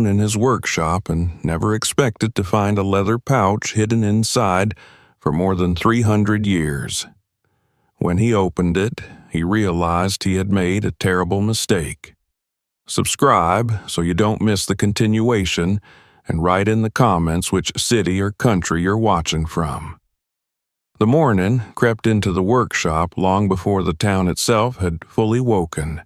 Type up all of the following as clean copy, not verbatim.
in his workshop and never expected to find a leather pouch hidden inside for more than 300 years. When he opened it, he realized he had made a terrible mistake. Subscribe so you don't miss the continuation, and write in the comments which city or country you're watching from. The morning crept into the workshop long before the town itself had fully woken.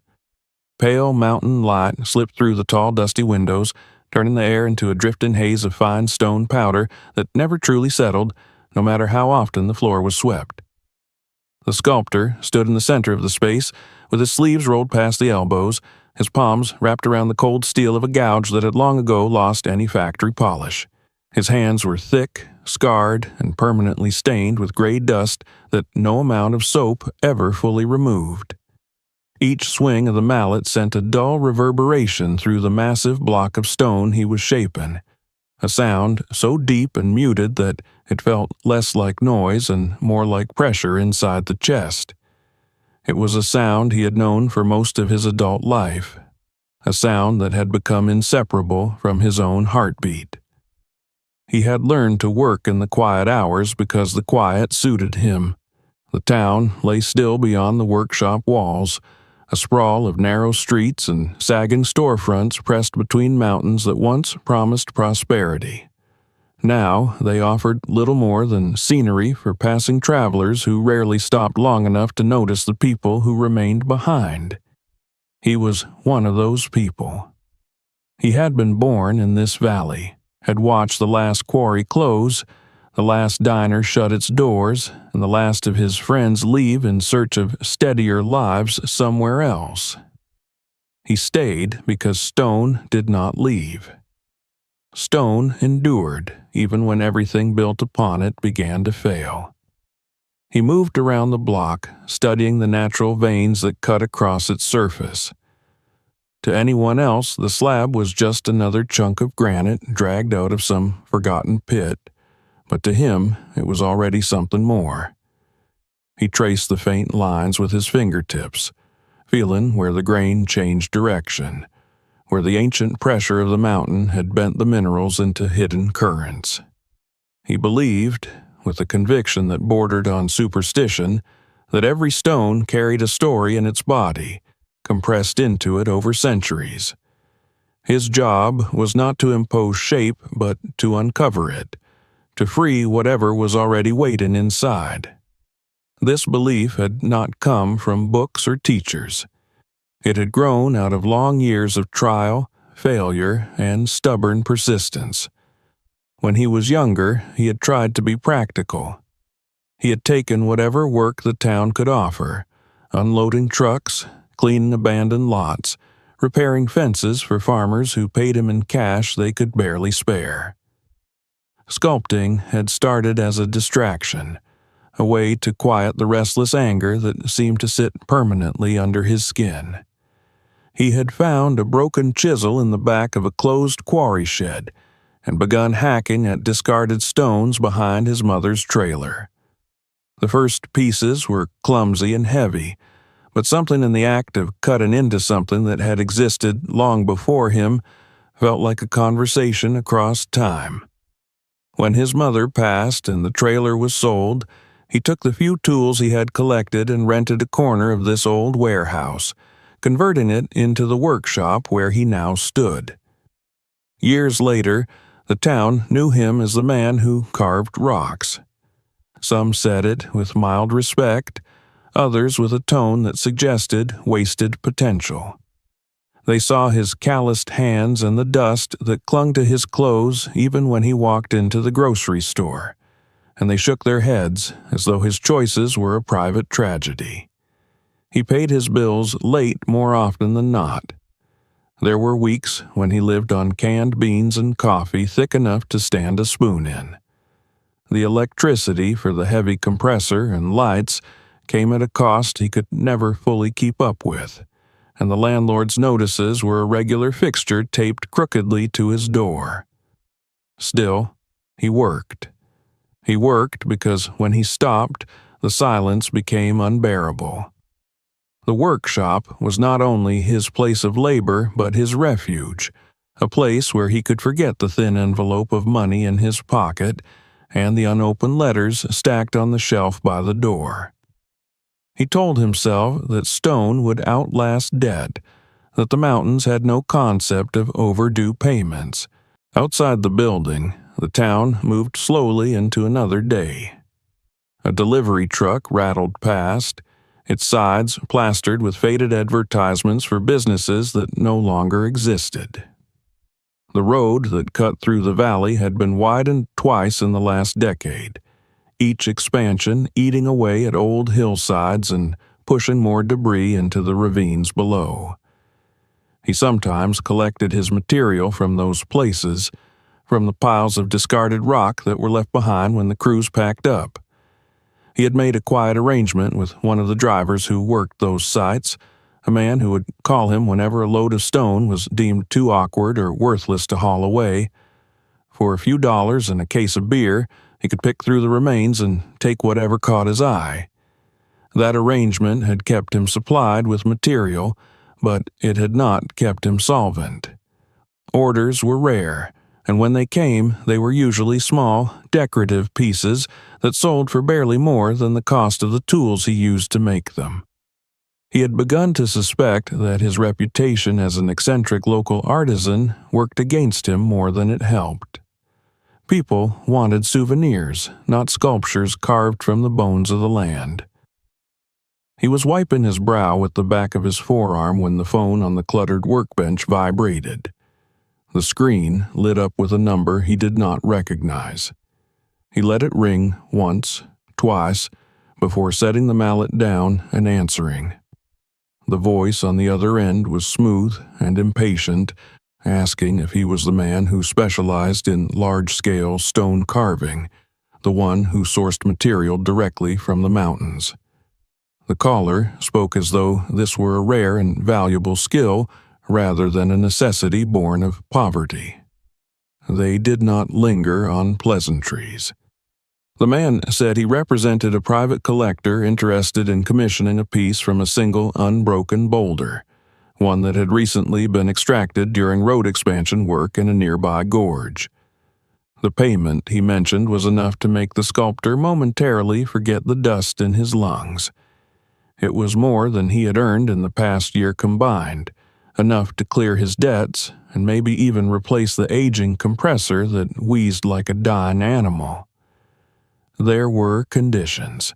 Pale mountain light slipped through the tall dusty windows, turning the air into a drifting haze of fine stone powder that never truly settled, no matter how often the floor was swept. The sculptor stood in the center of the space, with his sleeves rolled past the elbows, his palms wrapped around the cold steel of a gouge that had long ago lost any factory polish. His hands were thick, scarred, and permanently stained with gray dust that no amount of soap ever fully removed. Each swing of the mallet sent a dull reverberation through the massive block of stone he was shaping, a sound so deep and muted that it felt less like noise and more like pressure inside the chest. It was a sound he had known for most of his adult life, a sound that had become inseparable from his own heartbeat. He had learned to work in the quiet hours because the quiet suited him. The town lay still beyond the workshop walls, a sprawl of narrow streets and sagging storefronts pressed between mountains that once promised prosperity. Now they offered little more than scenery for passing travelers who rarely stopped long enough to notice the people who remained behind. He was one of those people. He had been born in this valley, had watched the last quarry close, the last diner shut its doors, and the last of his friends leave in search of steadier lives somewhere else. He stayed because stone did not leave. Stone endured, even when everything built upon it began to fail. He moved around the block, studying the natural veins that cut across its surface. To anyone else, the slab was just another chunk of granite dragged out of some forgotten pit, but to him it was already something more. He traced the faint lines with his fingertips, feeling where the grain changed direction, where the ancient pressure of the mountain had bent the minerals into hidden currents. He believed, with a conviction that bordered on superstition, that every stone carried a story in its body, compressed into it over centuries. His job was not to impose shape, but to uncover it, to free whatever was already waiting inside. This belief had not come from books or teachers. It had grown out of long years of trial, failure, and stubborn persistence. When he was younger, he had tried to be practical. He had taken whatever work the town could offer, unloading trucks, cleaning abandoned lots, repairing fences for farmers who paid him in cash they could barely spare. Sculpting had started as a distraction, a way to quiet the restless anger that seemed to sit permanently under his skin. He had found a broken chisel in the back of a closed quarry shed and begun hacking at discarded stones behind his mother's trailer. The first pieces were clumsy and heavy, but something in the act of cutting into something that had existed long before him felt like a conversation across time. When his mother passed and the trailer was sold, he took the few tools he had collected and rented a corner of this old warehouse, converting it into the workshop where he now stood. Years later, the town knew him as the man who carved rocks. Some said it with mild respect, others with a tone that suggested wasted potential. They saw his calloused hands and the dust that clung to his clothes even when he walked into the grocery store, and they shook their heads as though his choices were a private tragedy. He paid his bills late more often than not. There were weeks when he lived on canned beans and coffee thick enough to stand a spoon in. The electricity for the heavy compressor and lights came at a cost he could never fully keep up with, and the landlord's notices were a regular fixture taped crookedly to his door. Still, he worked. He worked because when he stopped, the silence became unbearable. The workshop was not only his place of labor but his refuge, a place where he could forget the thin envelope of money in his pocket and the unopened letters stacked on the shelf by the door. He told himself that stone would outlast debt, that the mountains had no concept of overdue payments. Outside the building, the town moved slowly into another day. A delivery truck rattled past, its sides plastered with faded advertisements for businesses that no longer existed. The road that cut through the valley had been widened twice in the last decade, each expansion eating away at old hillsides and pushing more debris into the ravines below. He sometimes collected his material from those places, from the piles of discarded rock that were left behind when the crews packed up. He had made a quiet arrangement with one of the drivers who worked those sites, a man who would call him whenever a load of stone was deemed too awkward or worthless to haul away. For a few dollars and a case of beer, he could pick through the remains and take whatever caught his eye. That arrangement had kept him supplied with material, but it had not kept him solvent. Orders were rare, and when they came, they were usually small, decorative pieces that sold for barely more than the cost of the tools he used to make them. He had begun to suspect that his reputation as an eccentric local artisan worked against him more than it helped. People wanted souvenirs, not sculptures carved from the bones of the land. He was wiping his brow with the back of his forearm when the phone on the cluttered workbench vibrated. The screen lit up with a number he did not recognize. He let it ring once, twice, before setting the mallet down and answering. The voice on the other end was smooth and impatient, asking if he was the man who specialized in large-scale stone carving, the one who sourced material directly from the mountains. The caller spoke as though this were a rare and valuable skill rather than a necessity born of poverty. They did not linger on pleasantries. The man said he represented a private collector interested in commissioning a piece from a single unbroken boulder, one that had recently been extracted during road expansion work in a nearby gorge. The payment, he mentioned, was enough to make the sculptor momentarily forget the dust in his lungs. It was more than he had earned in the past year combined, enough to clear his debts and maybe even replace the aging compressor that wheezed like a dying animal. There were conditions.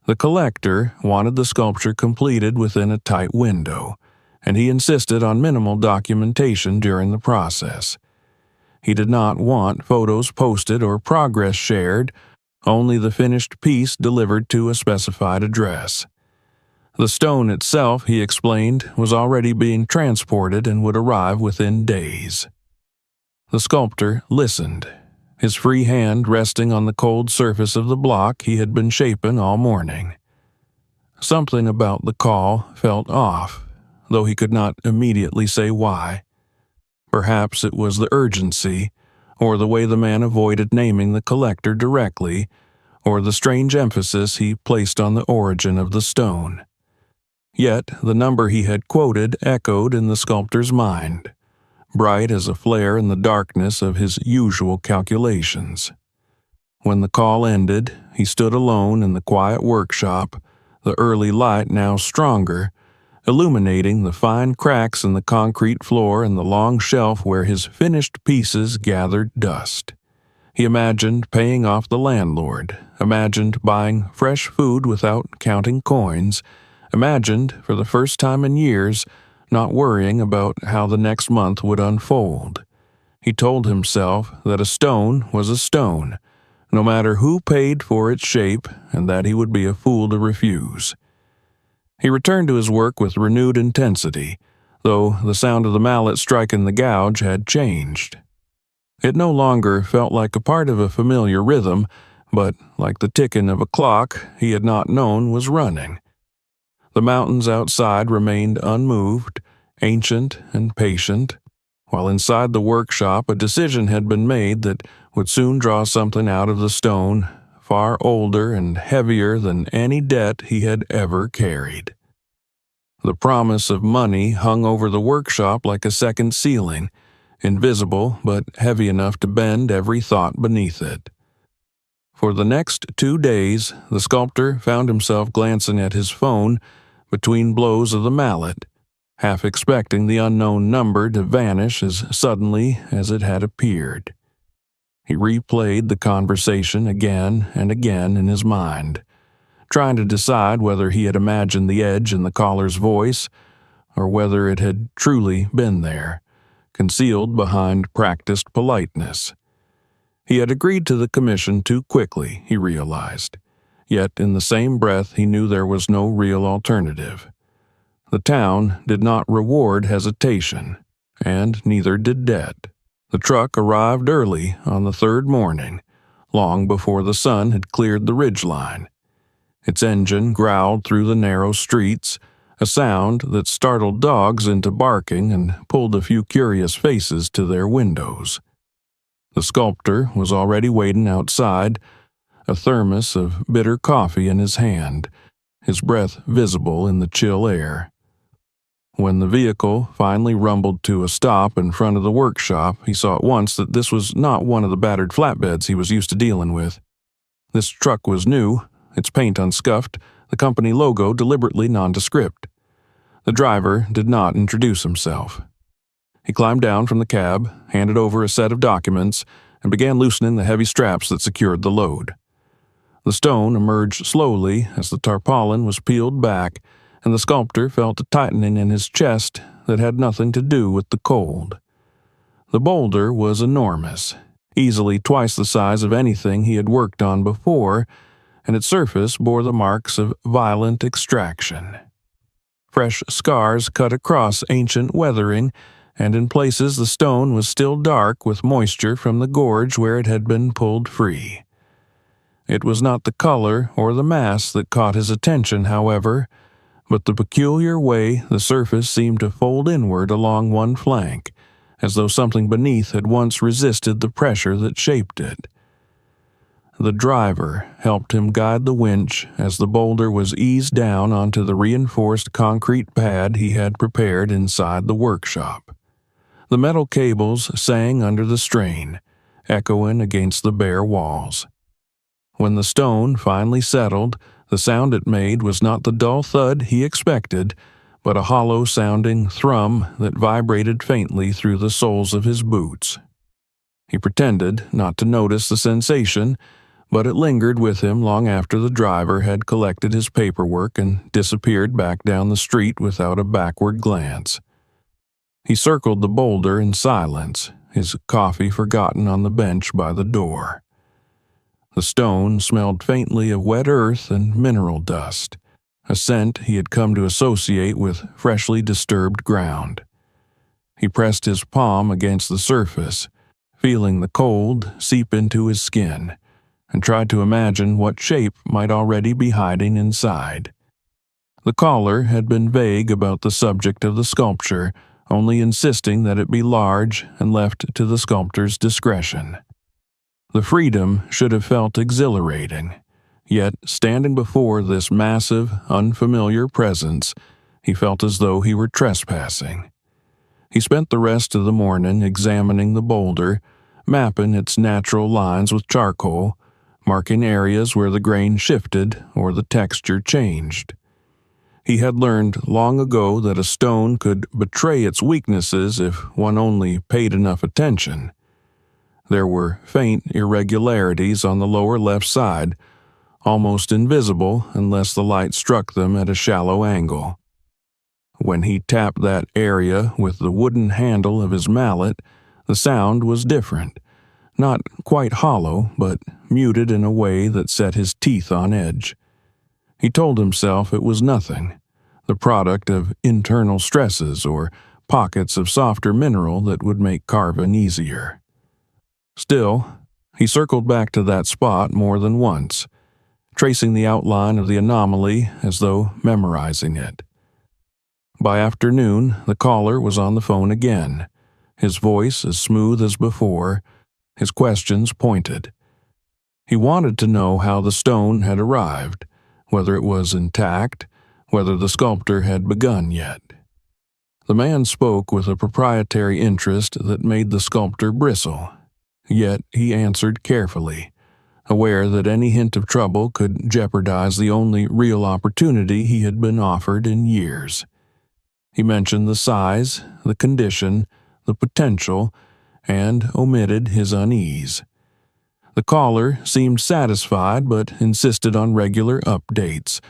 The collector wanted the sculpture completed within a tight window, and he insisted on minimal documentation during the process. He did not want photos posted or progress shared, only the finished piece delivered to a specified address. The stone itself, he explained, was already being transported and would arrive within days. The sculptor listened, his free hand resting on the cold surface of the block he had been shaping all morning. Something about the call felt off, though he could not immediately say why. Perhaps it was the urgency, or the way the man avoided naming the collector directly, or the strange emphasis he placed on the origin of the stone. Yet the number he had quoted echoed in the sculptor's mind, bright as a flare in the darkness of his usual calculations. When the call ended, he stood alone in the quiet workshop, the early light now stronger, illuminating the fine cracks in the concrete floor and the long shelf where his finished pieces gathered dust. He imagined paying off the landlord, imagined buying fresh food without counting coins, imagined, for the first time in years, not worrying about how the next month would unfold. He told himself that a stone was a stone, no matter who paid for its shape, and that he would be a fool to refuse. He returned to his work with renewed intensity, though the sound of the mallet striking the gouge had changed. It no longer felt like a part of a familiar rhythm, but like the ticking of a clock he had not known was running. The mountains outside remained unmoved, ancient and patient, while inside the workshop a decision had been made that would soon draw something out of the stone far older and heavier than any debt he had ever carried. The promise of money hung over the workshop like a second ceiling, invisible but heavy enough to bend every thought beneath it. For the next 2 days, the sculptor found himself glancing at his phone between blows of the mallet, half expecting the unknown number to vanish as suddenly as it had appeared. He replayed the conversation again and again in his mind, trying to decide whether he had imagined the edge in the caller's voice or whether it had truly been there, concealed behind practiced politeness. He had agreed to the commission too quickly, he realized, yet in the same breath he knew there was no real alternative. The town did not reward hesitation, and neither did debt. The truck arrived early on the third morning, long before the sun had cleared the ridgeline. Its engine growled through the narrow streets, a sound that startled dogs into barking and pulled a few curious faces to their windows. The sculptor was already waiting outside, a thermos of bitter coffee in his hand, his breath visible in the chill air. When the vehicle finally rumbled to a stop in front of the workshop, he saw at once that this was not one of the battered flatbeds he was used to dealing with. This truck was new, its paint unscuffed, the company logo deliberately nondescript. The driver did not introduce himself. He climbed down from the cab, handed over a set of documents, and began loosening the heavy straps that secured the load. The stone emerged slowly as the tarpaulin was peeled back, and the sculptor felt a tightening in his chest that had nothing to do with the cold. The boulder was enormous, easily twice the size of anything he had worked on before, and its surface bore the marks of violent extraction. Fresh scars cut across ancient weathering, and in places the stone was still dark with moisture from the gorge where it had been pulled free. It was not the color or the mass that caught his attention, however, but the peculiar way the surface seemed to fold inward along one flank, as though something beneath had once resisted the pressure that shaped it. The driver helped him guide the winch as the boulder was eased down onto the reinforced concrete pad he had prepared inside the workshop. The metal cables sang under the strain, echoing against the bare walls. When the stone finally settled, the sound it made was not the dull thud he expected, but a hollow-sounding thrum that vibrated faintly through the soles of his boots. He pretended not to notice the sensation, but it lingered with him long after the driver had collected his paperwork and disappeared back down the street without a backward glance. He circled the boulder in silence, his coffee forgotten on the bench by the door. The stone smelled faintly of wet earth and mineral dust, a scent he had come to associate with freshly disturbed ground. He pressed his palm against the surface, feeling the cold seep into his skin, and tried to imagine what shape might already be hiding inside. The caller had been vague about the subject of the sculpture, only insisting that it be large and left to the sculptor's discretion. The freedom should have felt exhilarating, yet standing before this massive, unfamiliar presence, he felt as though he were trespassing. He spent the rest of the morning examining the boulder, mapping its natural lines with charcoal, marking areas where the grain shifted or the texture changed. He had learned long ago that a stone could betray its weaknesses if one only paid enough attention. There were faint irregularities on the lower left side, almost invisible unless the light struck them at a shallow angle. When he tapped that area with the wooden handle of his mallet, the sound was different, not quite hollow, but muted in a way that set his teeth on edge. He told himself it was nothing, the product of internal stresses or pockets of softer mineral that would make carving easier. Still, he circled back to that spot more than once, tracing the outline of the anomaly as though memorizing it. By afternoon, the caller was on the phone again, his voice as smooth as before, his questions pointed. He wanted to know how the stone had arrived, whether it was intact, whether the sculptor had begun yet. The man spoke with a proprietary interest that made the sculptor bristle. Yet he answered carefully, aware that any hint of trouble could jeopardize the only real opportunity he had been offered in years. He mentioned the size, the condition, the potential, and omitted his unease. The caller seemed satisfied but insisted on regular updates,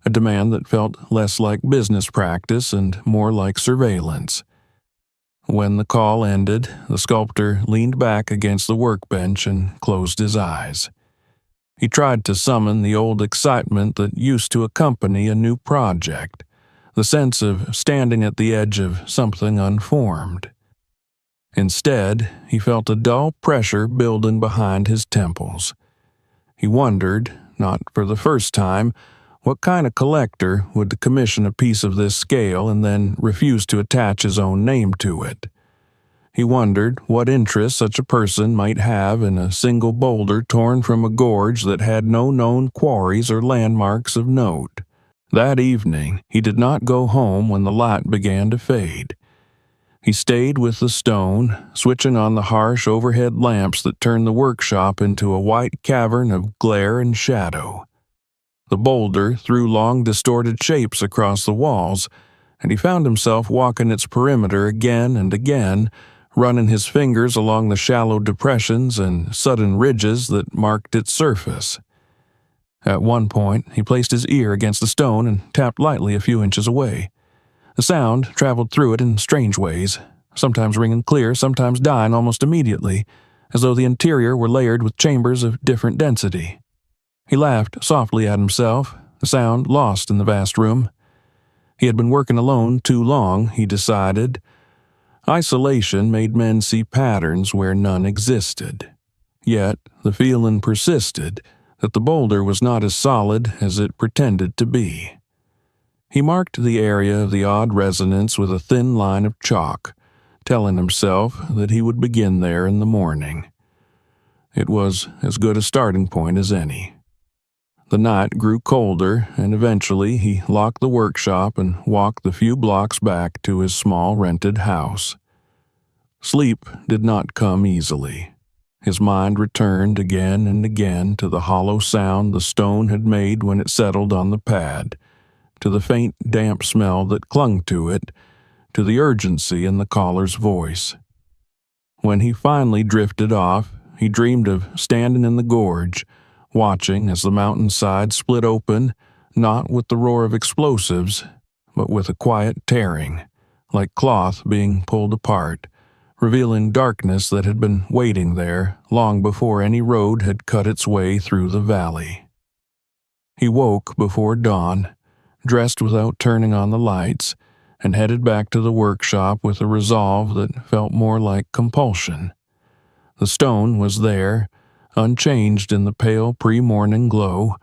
a demand that felt less like business practice and more like surveillance. When the call ended, the sculptor leaned back against the workbench and closed his eyes. He tried to summon the old excitement that used to accompany a new project, the sense of standing at the edge of something unformed. Instead, he felt a dull pressure building behind his temples. He wondered, not for the first time, what kind of collector would commission a piece of this scale and then refuse to attach his own name to it. He wondered what interest such a person might have in a single boulder torn from a gorge that had no known quarries or landmarks of note. That evening, he did not go home when the light began to fade. He stayed with the stone, switching on the harsh overhead lamps that turned the workshop into a white cavern of glare and shadow. The boulder threw long distorted shapes across the walls, and he found himself walking its perimeter again and again, running his fingers along the shallow depressions and sudden ridges that marked its surface. At one point, he placed his ear against the stone and tapped lightly a few inches away. The sound traveled through it in strange ways, sometimes ringing clear, sometimes dying almost immediately, as though the interior were layered with chambers of different density. He laughed softly at himself, the sound lost in the vast room. He had been working alone too long, he decided. Isolation made men see patterns where none existed. Yet the feeling persisted that the boulder was not as solid as it pretended to be. He marked the area of the odd resonance with a thin line of chalk, telling himself that he would begin there in the morning. It was as good a starting point as any. The night grew colder, and eventually he locked the workshop and walked the few blocks back to his small rented house. Sleep did not come easily. His mind returned again and again to the hollow sound the stone had made when it settled on the pad, to the faint, damp smell that clung to it, to the urgency in the caller's voice. When he finally drifted off, he dreamed of standing in the gorge, watching as the mountainside split open, not with the roar of explosives, but with a quiet tearing, like cloth being pulled apart, revealing darkness that had been waiting there long before any road had cut its way through the valley. He woke before dawn, dressed without turning on the lights, and headed back to the workshop with a resolve that felt more like compulsion. The stone was there, unchanged in the pale pre-morning glow,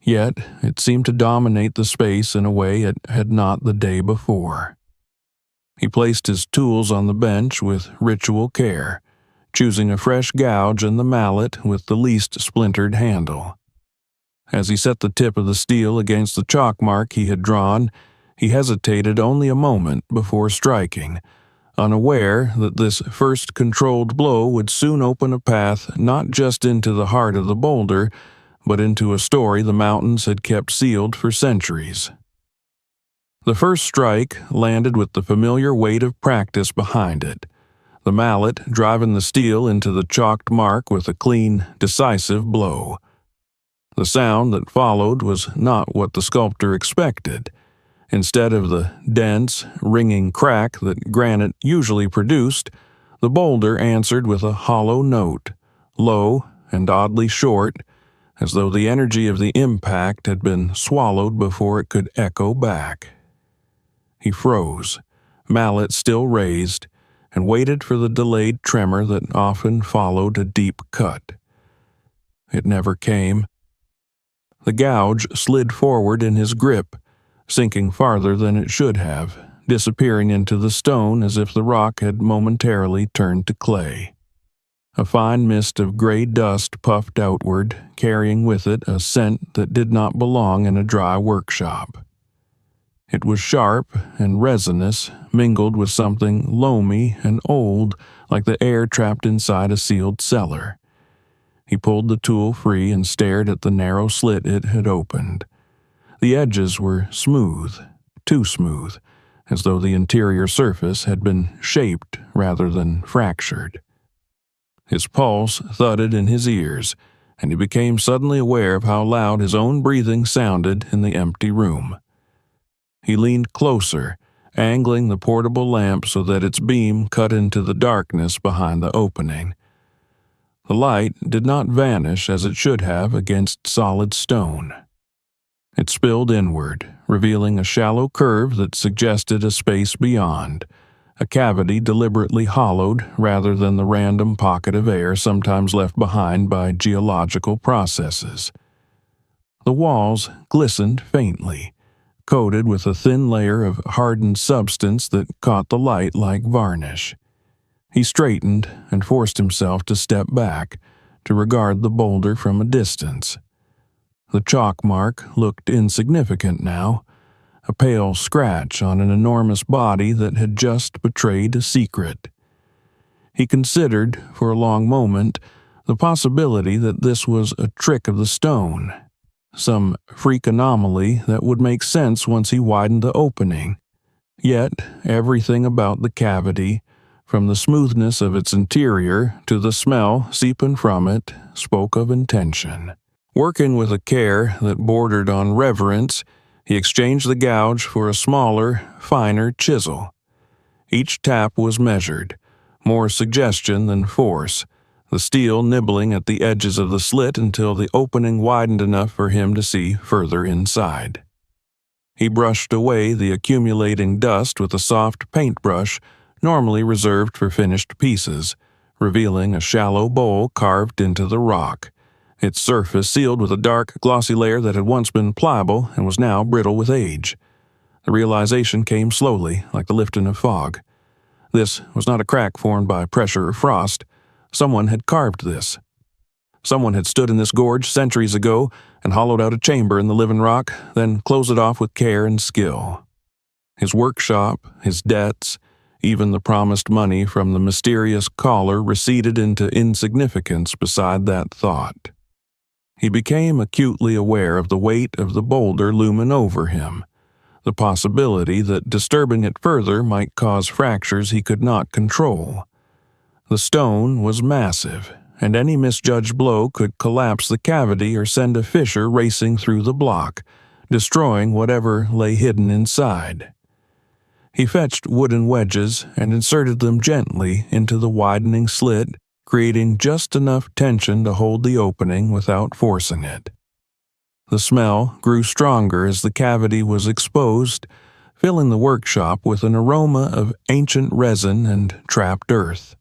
yet it seemed to dominate the space in a way it had not the day before. He placed his tools on the bench with ritual care, choosing a fresh gouge and the mallet with the least splintered handle. As he set the tip of the steel against the chalk mark he had drawn, he hesitated only a moment before striking, unaware that this first controlled blow would soon open a path not just into the heart of the boulder, but into a story the mountains had kept sealed for centuries. The first strike landed with the familiar weight of practice behind it, the mallet driving the steel into the chalked mark with a clean, decisive blow. The sound that followed was not what the sculptor expected. Instead of the dense, ringing crack that granite usually produced, the boulder answered with a hollow note, low and oddly short, as though the energy of the impact had been swallowed before it could echo back. He froze, mallet still raised, and waited for the delayed tremor that often followed a deep cut. It never came. The gouge slid forward in his grip, sinking farther than it should have, disappearing into the stone as if the rock had momentarily turned to clay. A fine mist of gray dust puffed outward, carrying with it a scent that did not belong in a dry workshop. It was sharp and resinous, mingled with something loamy and old, like the air trapped inside a sealed cellar. He pulled the tool free and stared at the narrow slit it had opened. The edges were smooth, too smooth, as though the interior surface had been shaped rather than fractured. His pulse thudded in his ears, and he became suddenly aware of how loud his own breathing sounded in the empty room. He leaned closer, angling the portable lamp so that its beam cut into the darkness behind the opening. The light did not vanish as it should have against solid stone. It spilled inward, revealing a shallow curve that suggested a space beyond, a cavity deliberately hollowed rather than the random pocket of air sometimes left behind by geological processes. The walls glistened faintly, coated with a thin layer of hardened substance that caught the light like varnish. He straightened and forced himself to step back, to regard the boulder from a distance. The chalk mark looked insignificant now, a pale scratch on an enormous body that had just betrayed a secret. He considered, for a long moment, the possibility that this was a trick of the stone, some freak anomaly that would make sense once he widened the opening. Yet everything about the cavity, from the smoothness of its interior to the smell seeping from it, spoke of intention. Working with a care that bordered on reverence, he exchanged the gouge for a smaller, finer chisel. Each tap was measured, more suggestion than force, the steel nibbling at the edges of the slit until the opening widened enough for him to see further inside. He brushed away the accumulating dust with a soft paintbrush normally reserved for finished pieces, revealing a shallow bowl carved into the rock, its surface sealed with a dark, glossy layer that had once been pliable and was now brittle with age. The realization came slowly, like the lifting of fog. This was not a crack formed by pressure or frost. Someone had carved this. Someone had stood in this gorge centuries ago and hollowed out a chamber in the living rock, then closed it off with care and skill. His workshop, his debts, even the promised money from the mysterious caller receded into insignificance beside that thought. He became acutely aware of the weight of the boulder looming over him, the possibility that disturbing it further might cause fractures he could not control. The stone was massive, and any misjudged blow could collapse the cavity or send a fissure racing through the block, destroying whatever lay hidden inside. He fetched wooden wedges and inserted them gently into the widening slit, creating just enough tension to hold the opening without forcing it. The smell grew stronger as the cavity was exposed, filling the workshop with an aroma of ancient resin and trapped earth.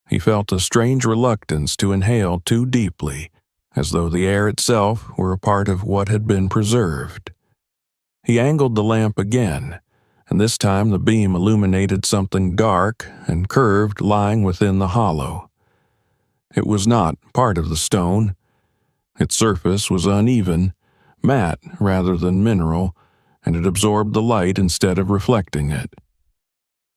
He felt a strange reluctance to inhale too deeply, as though the air itself were a part of what had been preserved. He angled the lamp again, and this time the beam illuminated something dark and curved lying within the hollow. It was not part of the stone. Its surface was uneven, matte rather than mineral, and it absorbed the light instead of reflecting it.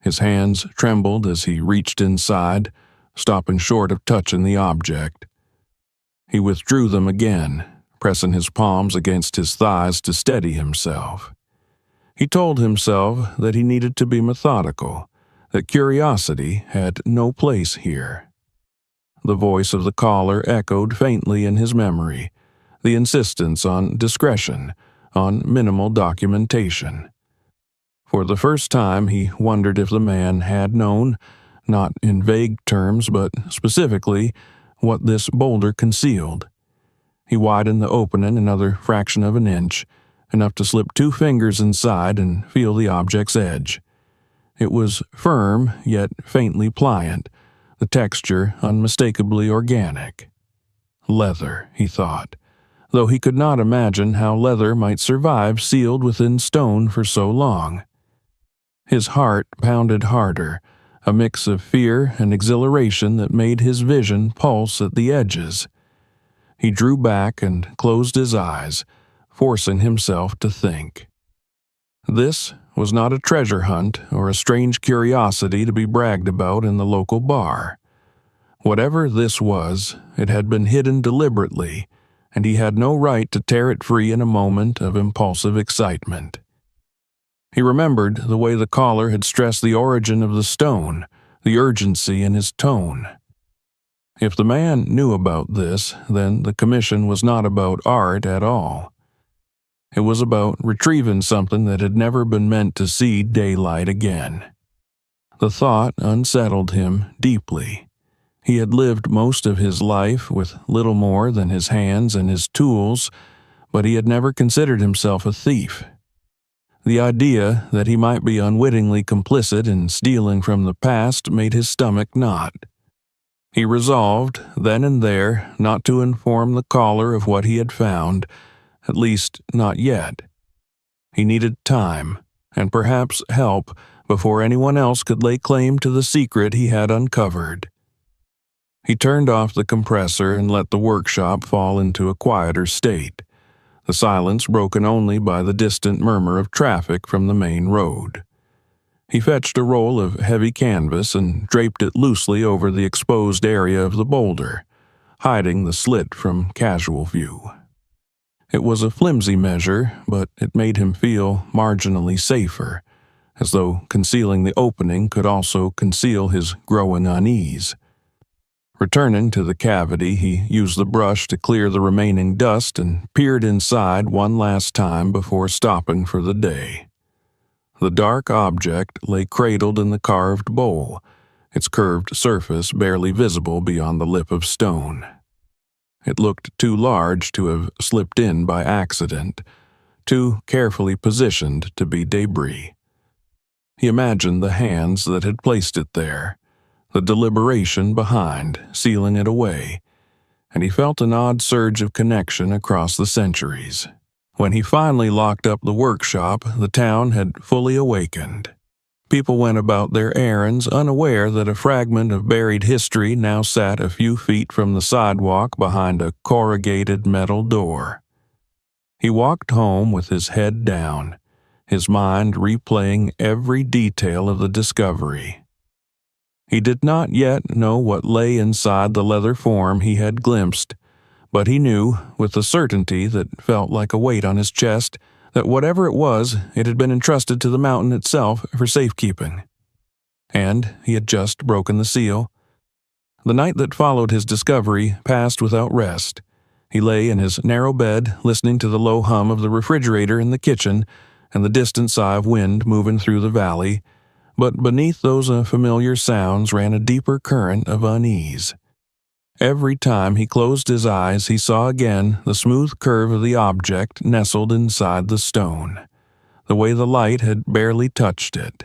His hands trembled as he reached inside, stopping short of touching the object. He withdrew them again, pressing his palms against his thighs to steady himself. He told himself that he needed to be methodical, that curiosity had no place here. The voice of the caller echoed faintly in his memory, the insistence on discretion, on minimal documentation. For the first time he wondered if the man had known, not in vague terms but specifically, what this boulder concealed. He widened the opening another fraction of an inch, enough to slip 2 fingers inside and feel the object's edge. It was firm, yet faintly pliant, the texture unmistakably organic. Leather, he thought, though he could not imagine how leather might survive sealed within stone for so long. His heart pounded harder, a mix of fear and exhilaration that made his vision pulse at the edges. He drew back and closed his eyes, forcing himself to think. This was not a treasure hunt or a strange curiosity to be bragged about in the local bar. Whatever this was, it had been hidden deliberately, and he had no right to tear it free in a moment of impulsive excitement. He remembered the way the caller had stressed the origin of the stone, the urgency in his tone. If the man knew about this, then the commission was not about art at all. It was about retrieving something that had never been meant to see daylight again. The thought unsettled him deeply. He had lived most of his life with little more than his hands and his tools, but he had never considered himself a thief. The idea that he might be unwittingly complicit in stealing from the past made his stomach knot. He resolved, then and there, not to inform the caller of what he had found, at least not yet. He needed time, and perhaps help, before anyone else could lay claim to the secret he had uncovered. He turned off the compressor and let the workshop fall into a quieter state, the silence broken only by the distant murmur of traffic from the main road. He fetched a roll of heavy canvas and draped it loosely over the exposed area of the boulder, hiding the slit from casual view. It was a flimsy measure, but it made him feel marginally safer, as though concealing the opening could also conceal his growing unease. Returning to the cavity, he used the brush to clear the remaining dust and peered inside one last time before stopping for the day. The dark object lay cradled in the carved bowl, its curved surface barely visible beyond the lip of stone. It looked too large to have slipped in by accident, too carefully positioned to be debris. He imagined the hands that had placed it there, the deliberation behind, sealing it away, and he felt an odd surge of connection across the centuries. When he finally locked up the workshop, the town had fully awakened. People went about their errands unaware that a fragment of buried history now sat a few feet from the sidewalk behind a corrugated metal door. He walked home with his head down, his mind replaying every detail of the discovery. He did not yet know what lay inside the leather form he had glimpsed, but he knew, with a certainty that felt like a weight on his chest, that whatever it was, it had been entrusted to the mountain itself for safekeeping. And he had just broken the seal. The night that followed his discovery passed without rest. He lay in his narrow bed, listening to the low hum of the refrigerator in the kitchen and the distant sigh of wind moving through the valley, but beneath those familiar sounds ran a deeper current of unease. Every time he closed his eyes, he saw again the smooth curve of the object nestled inside the stone, the way the light had barely touched it,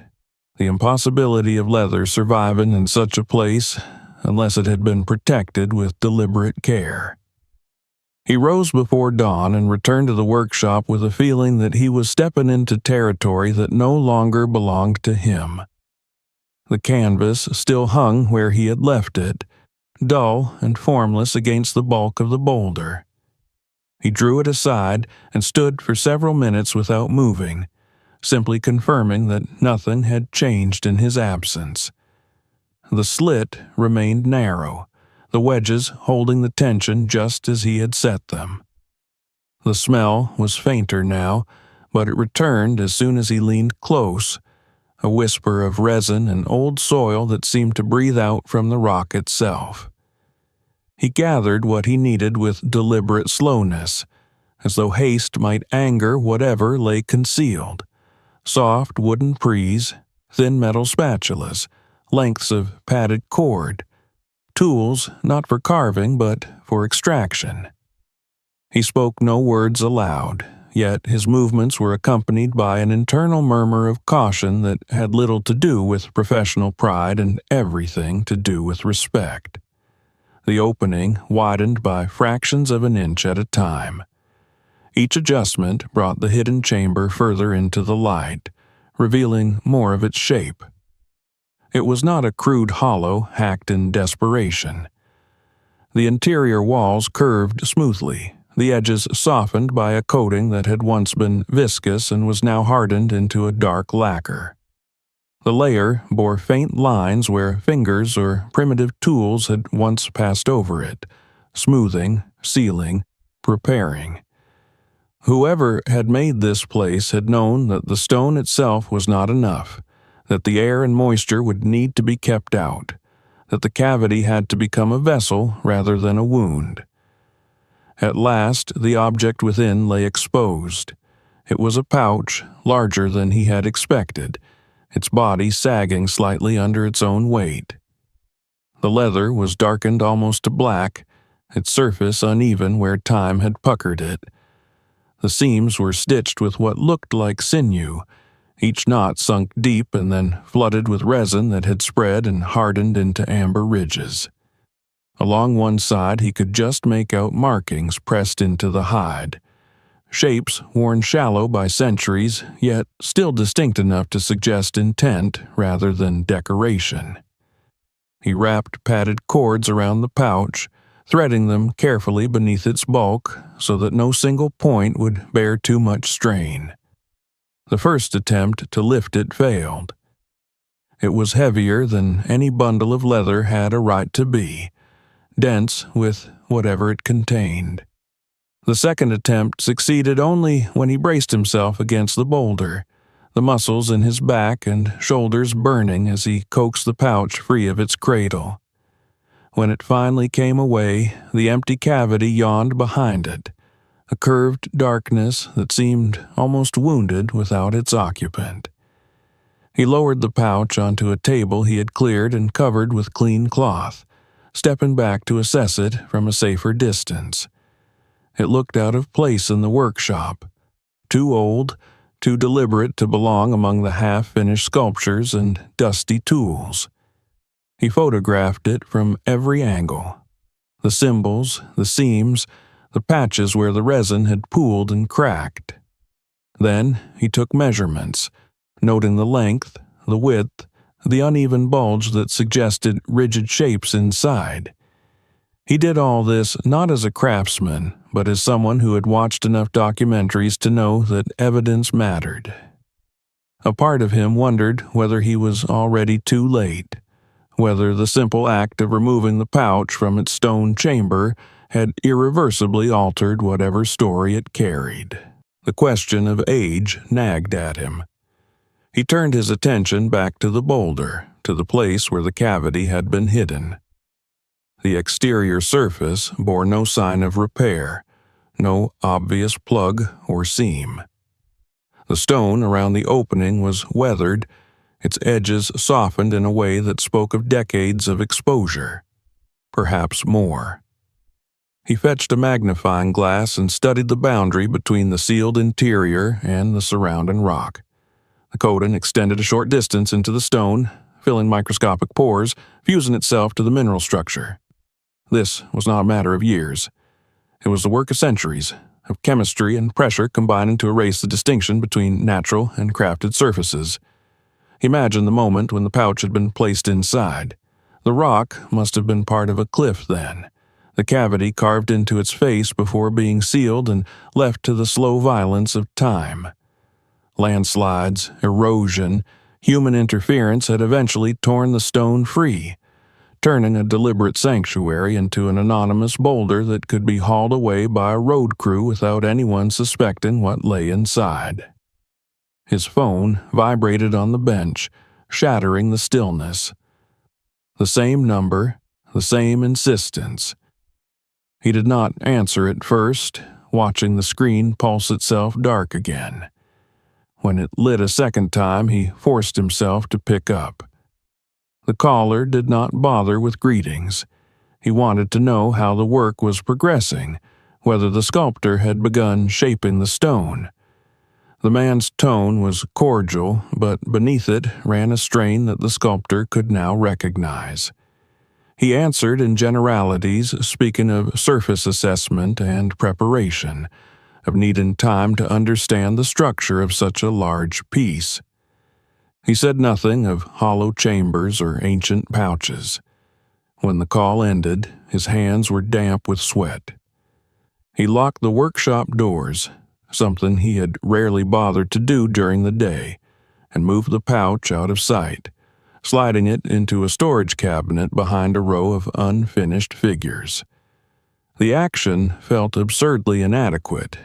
the impossibility of leather surviving in such a place unless it had been protected with deliberate care. He rose before dawn and returned to the workshop with a feeling that he was stepping into territory that no longer belonged to him. The canvas still hung where he had left it, dull and formless against the bulk of the boulder. He drew it aside and stood for several minutes without moving, simply confirming that nothing had changed in his absence. The slit remained narrow, the wedges holding the tension just as he had set them. The smell was fainter now, but it returned as soon as he leaned close, a whisper of resin and old soil that seemed to breathe out from the rock itself. He gathered what he needed with deliberate slowness, as though haste might anger whatever lay concealed. Soft wooden prees, thin metal spatulas, lengths of padded cord, tools not for carving but for extraction. He spoke no words aloud, yet his movements were accompanied by an internal murmur of caution that had little to do with professional pride and everything to do with respect. The opening widened by fractions of an inch at a time. Each adjustment brought the hidden chamber further into the light, revealing more of its shape. It was not a crude hollow hacked in desperation. The interior walls curved smoothly, the edges softened by a coating that had once been viscous and was now hardened into a dark lacquer. The layer bore faint lines where fingers or primitive tools had once passed over it, smoothing, sealing, preparing. Whoever had made this place had known that the stone itself was not enough, that the air and moisture would need to be kept out, that the cavity had to become a vessel rather than a wound. At last, the object within lay exposed. It was a pouch, larger than he had expected, its body sagging slightly under its own weight. The leather was darkened almost to black, its surface uneven where time had puckered it. The seams were stitched with what looked like sinew, each knot sunk deep and then flooded with resin that had spread and hardened into amber ridges. Along one side he could just make out markings pressed into the hide, shapes worn shallow by centuries, yet still distinct enough to suggest intent rather than decoration. He wrapped padded cords around the pouch, threading them carefully beneath its bulk so that no single point would bear too much strain. The first attempt to lift it failed. It was heavier than any bundle of leather had a right to be, dense with whatever it contained. The second attempt succeeded only when he braced himself against the boulder, the muscles in his back and shoulders burning as he coaxed the pouch free of its cradle. When it finally came away, the empty cavity yawned behind it, a curved darkness that seemed almost wounded without its occupant. He lowered the pouch onto a table he had cleared and covered with clean cloth, stepping back to assess it from a safer distance. It looked out of place in the workshop, too old, too deliberate to belong among the half-finished sculptures and dusty tools. He photographed it from every angle. The symbols, the seams, the patches where the resin had pooled and cracked. Then he took measurements, noting the length, the width, the uneven bulge that suggested rigid shapes inside. He did all this not as a craftsman, but as someone who had watched enough documentaries to know that evidence mattered. A part of him wondered whether he was already too late, whether the simple act of removing the pouch from its stone chamber had irreversibly altered whatever story it carried. The question of age nagged at him. He turned his attention back to the boulder, to the place where the cavity had been hidden. The exterior surface bore no sign of repair, no obvious plug or seam. The stone around the opening was weathered, its edges softened in a way that spoke of decades of exposure, perhaps more. He fetched a magnifying glass and studied the boundary between the sealed interior and the surrounding rock. The coating extended a short distance into the stone, filling microscopic pores, fusing itself to the mineral structure. This was not a matter of years. It was the work of centuries, of chemistry and pressure combining to erase the distinction between natural and crafted surfaces. He imagined the moment when the pouch had been placed inside. The rock must have been part of a cliff then, the cavity carved into its face before being sealed and left to the slow violence of time. Landslides, erosion, human interference had eventually torn the stone free, turning a deliberate sanctuary into an anonymous boulder that could be hauled away by a road crew without anyone suspecting what lay inside. His phone vibrated on the bench, shattering the stillness. The same number, the same insistence. He did not answer at first, watching the screen pulse itself dark again. When it lit a second time, he forced himself to pick up. The caller did not bother with greetings. He wanted to know how the work was progressing, whether the sculptor had begun shaping the stone. The man's tone was cordial, but beneath it ran a strain that the sculptor could now recognize. He answered in generalities, speaking of surface assessment and preparation, of needing time to understand the structure of such a large piece. He said nothing of hollow chambers or ancient pouches. When the call ended, his hands were damp with sweat. He locked the workshop doors, something he had rarely bothered to do during the day, and moved the pouch out of sight, sliding it into a storage cabinet behind a row of unfinished figures. The action felt absurdly inadequate,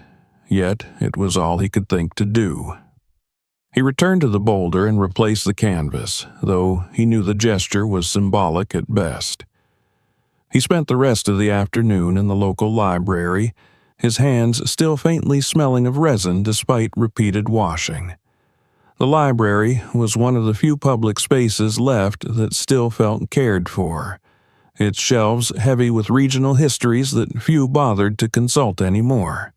yet it was all he could think to do. He returned to the boulder and replaced the canvas, though he knew the gesture was symbolic at best. He spent the rest of the afternoon in the local library, his hands still faintly smelling of resin despite repeated washing. The library was one of the few public spaces left that still felt cared for, its shelves heavy with regional histories that few bothered to consult anymore.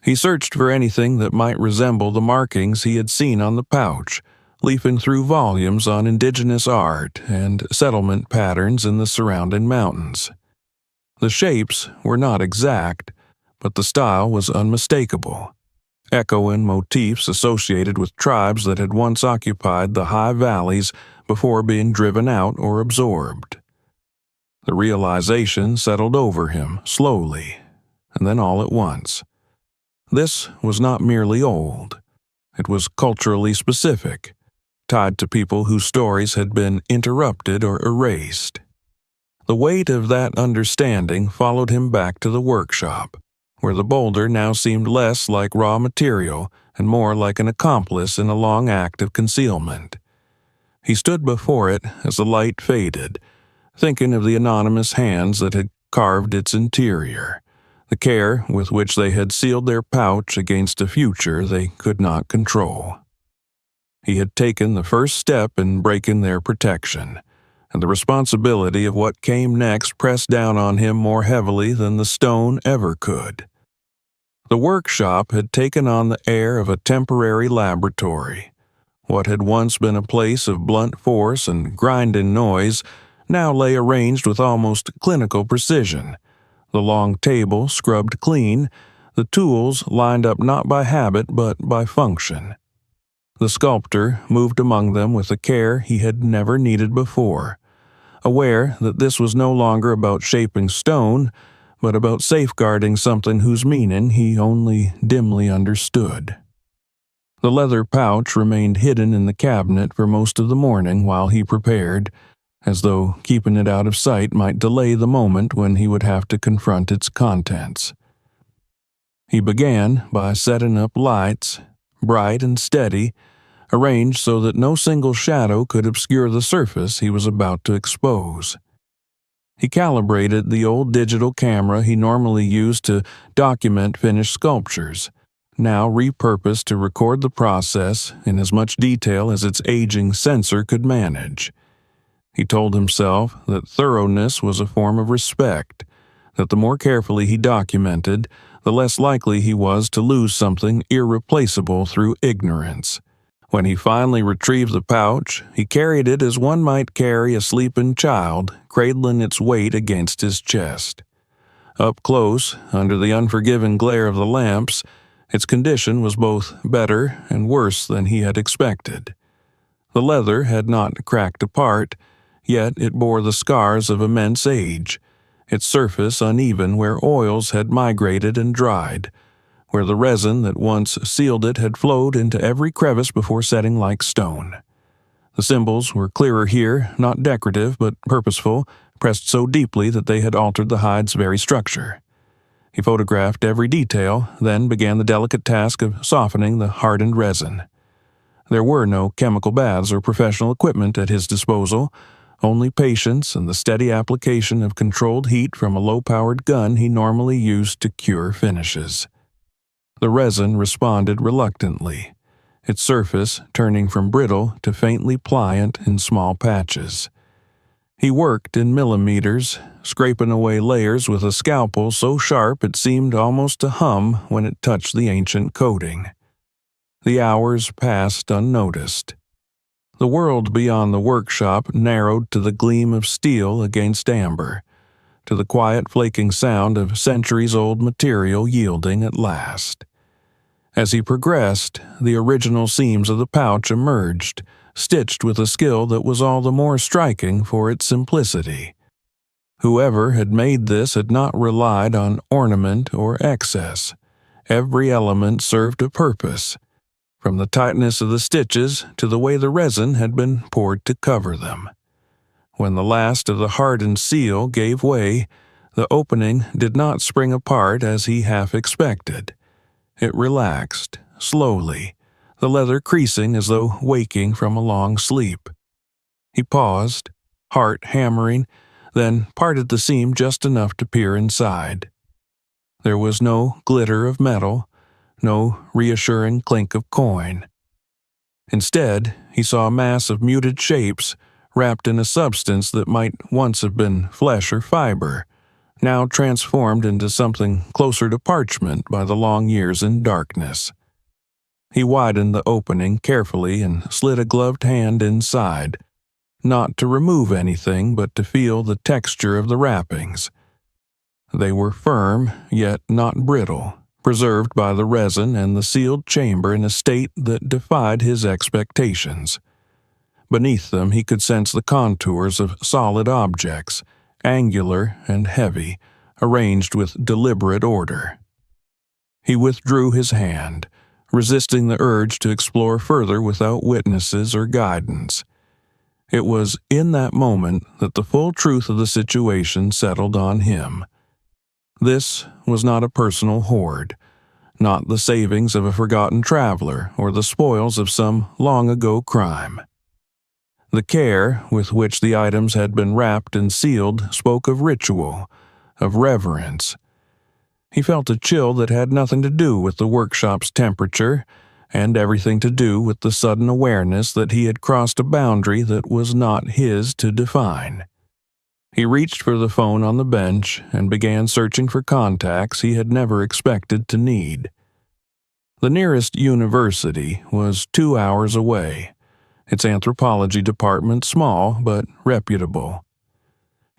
He searched for anything that might resemble the markings he had seen on the pouch, leafing through volumes on indigenous art and settlement patterns in the surrounding mountains. The shapes were not exact, but the style was unmistakable, echoing motifs associated with tribes that had once occupied the high valleys before being driven out or absorbed. The realization settled over him slowly, and then all at once. This was not merely old. It was culturally specific, tied to people whose stories had been interrupted or erased. The weight of that understanding followed him back to the workshop, where the boulder now seemed less like raw material and more like an accomplice in a long act of concealment. He stood before it as the light faded, thinking of the anonymous hands that had carved its interior, the care with which they had sealed their pouch against a future they could not control. He had taken the first step in breaking their protection, and the responsibility of what came next pressed down on him more heavily than the stone ever could. The workshop had taken on the air of a temporary laboratory. What had once been a place of blunt force and grinding noise now lay arranged with almost clinical precision, the long table scrubbed clean, the tools lined up not by habit but by function. The sculptor moved among them with a care he had never needed before, aware that this was no longer about shaping stone, but about safeguarding something whose meaning he only dimly understood. The leather pouch remained hidden in the cabinet for most of the morning while he prepared, as though keeping it out of sight might delay the moment when he would have to confront its contents. He began by setting up lights, bright and steady, arranged so that no single shadow could obscure the surface he was about to expose. He calibrated the old digital camera he normally used to document finished sculptures, now repurposed to record the process in as much detail as its aging sensor could manage. He told himself that thoroughness was a form of respect, that the more carefully he documented, the less likely he was to lose something irreplaceable through ignorance. When he finally retrieved the pouch, he carried it as one might carry a sleeping child, cradling its weight against his chest. Up close, under the unforgiving glare of the lamps, its condition was both better and worse than he had expected. The leather had not cracked apart, yet it bore the scars of immense age, its surface uneven where oils had migrated and dried, where the resin that once sealed it had flowed into every crevice before setting like stone. The symbols were clearer here, not decorative but purposeful, pressed so deeply that they had altered the hide's very structure. He photographed every detail, then began the delicate task of softening the hardened resin. There were no chemical baths or professional equipment at his disposal, only patience and the steady application of controlled heat from a low-powered gun he normally used to cure finishes. The resin responded reluctantly, its surface turning from brittle to faintly pliant in small patches. He worked in millimeters, scraping away layers with a scalpel so sharp it seemed almost to hum when it touched the ancient coating. The hours passed unnoticed. The world beyond the workshop narrowed to the gleam of steel against amber, to the quiet flaking sound of centuries-old material yielding at last. As he progressed, the original seams of the pouch emerged, stitched with a skill that was all the more striking for its simplicity. Whoever had made this had not relied on ornament or excess. Every element served a purpose, from the tightness of the stitches to the way the resin had been poured to cover them. When the last of the hardened seal gave way, the opening did not spring apart as he half expected. It relaxed, slowly, the leather creasing as though waking from a long sleep. He paused, heart hammering, then parted the seam just enough to peer inside. There was no glitter of metal, no reassuring clink of coin. Instead, he saw a mass of muted shapes wrapped in a substance that might once have been flesh or fiber, now transformed into something closer to parchment by the long years in darkness. He widened the opening carefully and slid a gloved hand inside, not to remove anything but to feel the texture of the wrappings. They were firm, yet not brittle, preserved by the resin and the sealed chamber in a state that defied his expectations. Beneath them he could sense the contours of solid objects, angular and heavy, arranged with deliberate order. He withdrew his hand, resisting the urge to explore further without witnesses or guidance. It was in that moment that the full truth of the situation settled on him. This was not a personal hoard, not the savings of a forgotten traveler or the spoils of some long-ago crime. The care with which the items had been wrapped and sealed spoke of ritual, of reverence. He felt a chill that had nothing to do with the workshop's temperature, and everything to do with the sudden awareness that he had crossed a boundary that was not his to define. He reached for the phone on the bench and began searching for contacts he had never expected to need. The nearest university was 2 hours away, its anthropology department small but reputable.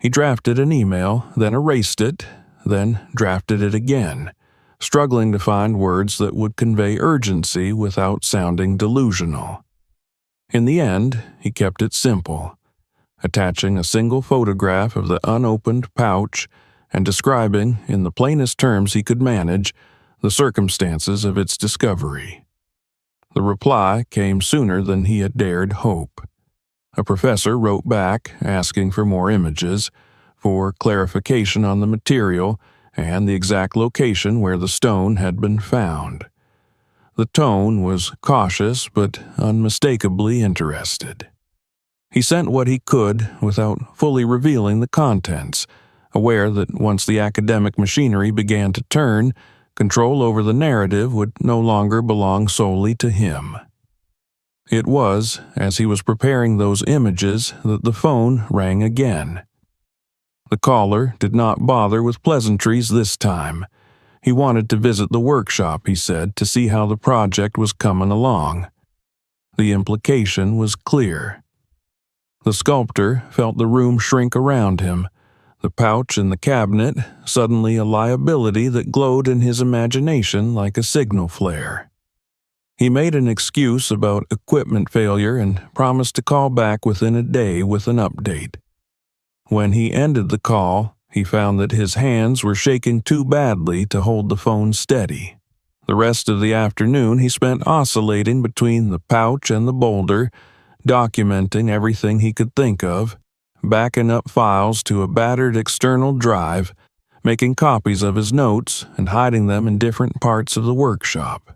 He drafted an email, then erased it, then drafted it again, struggling to find words that would convey urgency without sounding delusional. In the end, he kept it simple, attaching a single photograph of the unopened pouch and describing, in the plainest terms he could manage, the circumstances of its discovery. The reply came sooner than he had dared hope. A professor wrote back asking for more images, for clarification on the material and the exact location where the stone had been found. The tone was cautious but unmistakably interested. He sent what he could without fully revealing the contents, aware that once the academic machinery began to turn, control over the narrative would no longer belong solely to him. It was, as he was preparing those images, that the phone rang again. The caller did not bother with pleasantries this time. He wanted to visit the workshop, he said, to see how the project was coming along. The implication was clear. The sculptor felt the room shrink around him, the pouch in the cabinet suddenly a liability that glowed in his imagination like a signal flare. He made an excuse about equipment failure and promised to call back within a day with an update. When he ended the call, he found that his hands were shaking too badly to hold the phone steady. The rest of the afternoon he spent oscillating between the pouch and the boulder, documenting everything he could think of, backing up files to a battered external drive, making copies of his notes and hiding them in different parts of the workshop.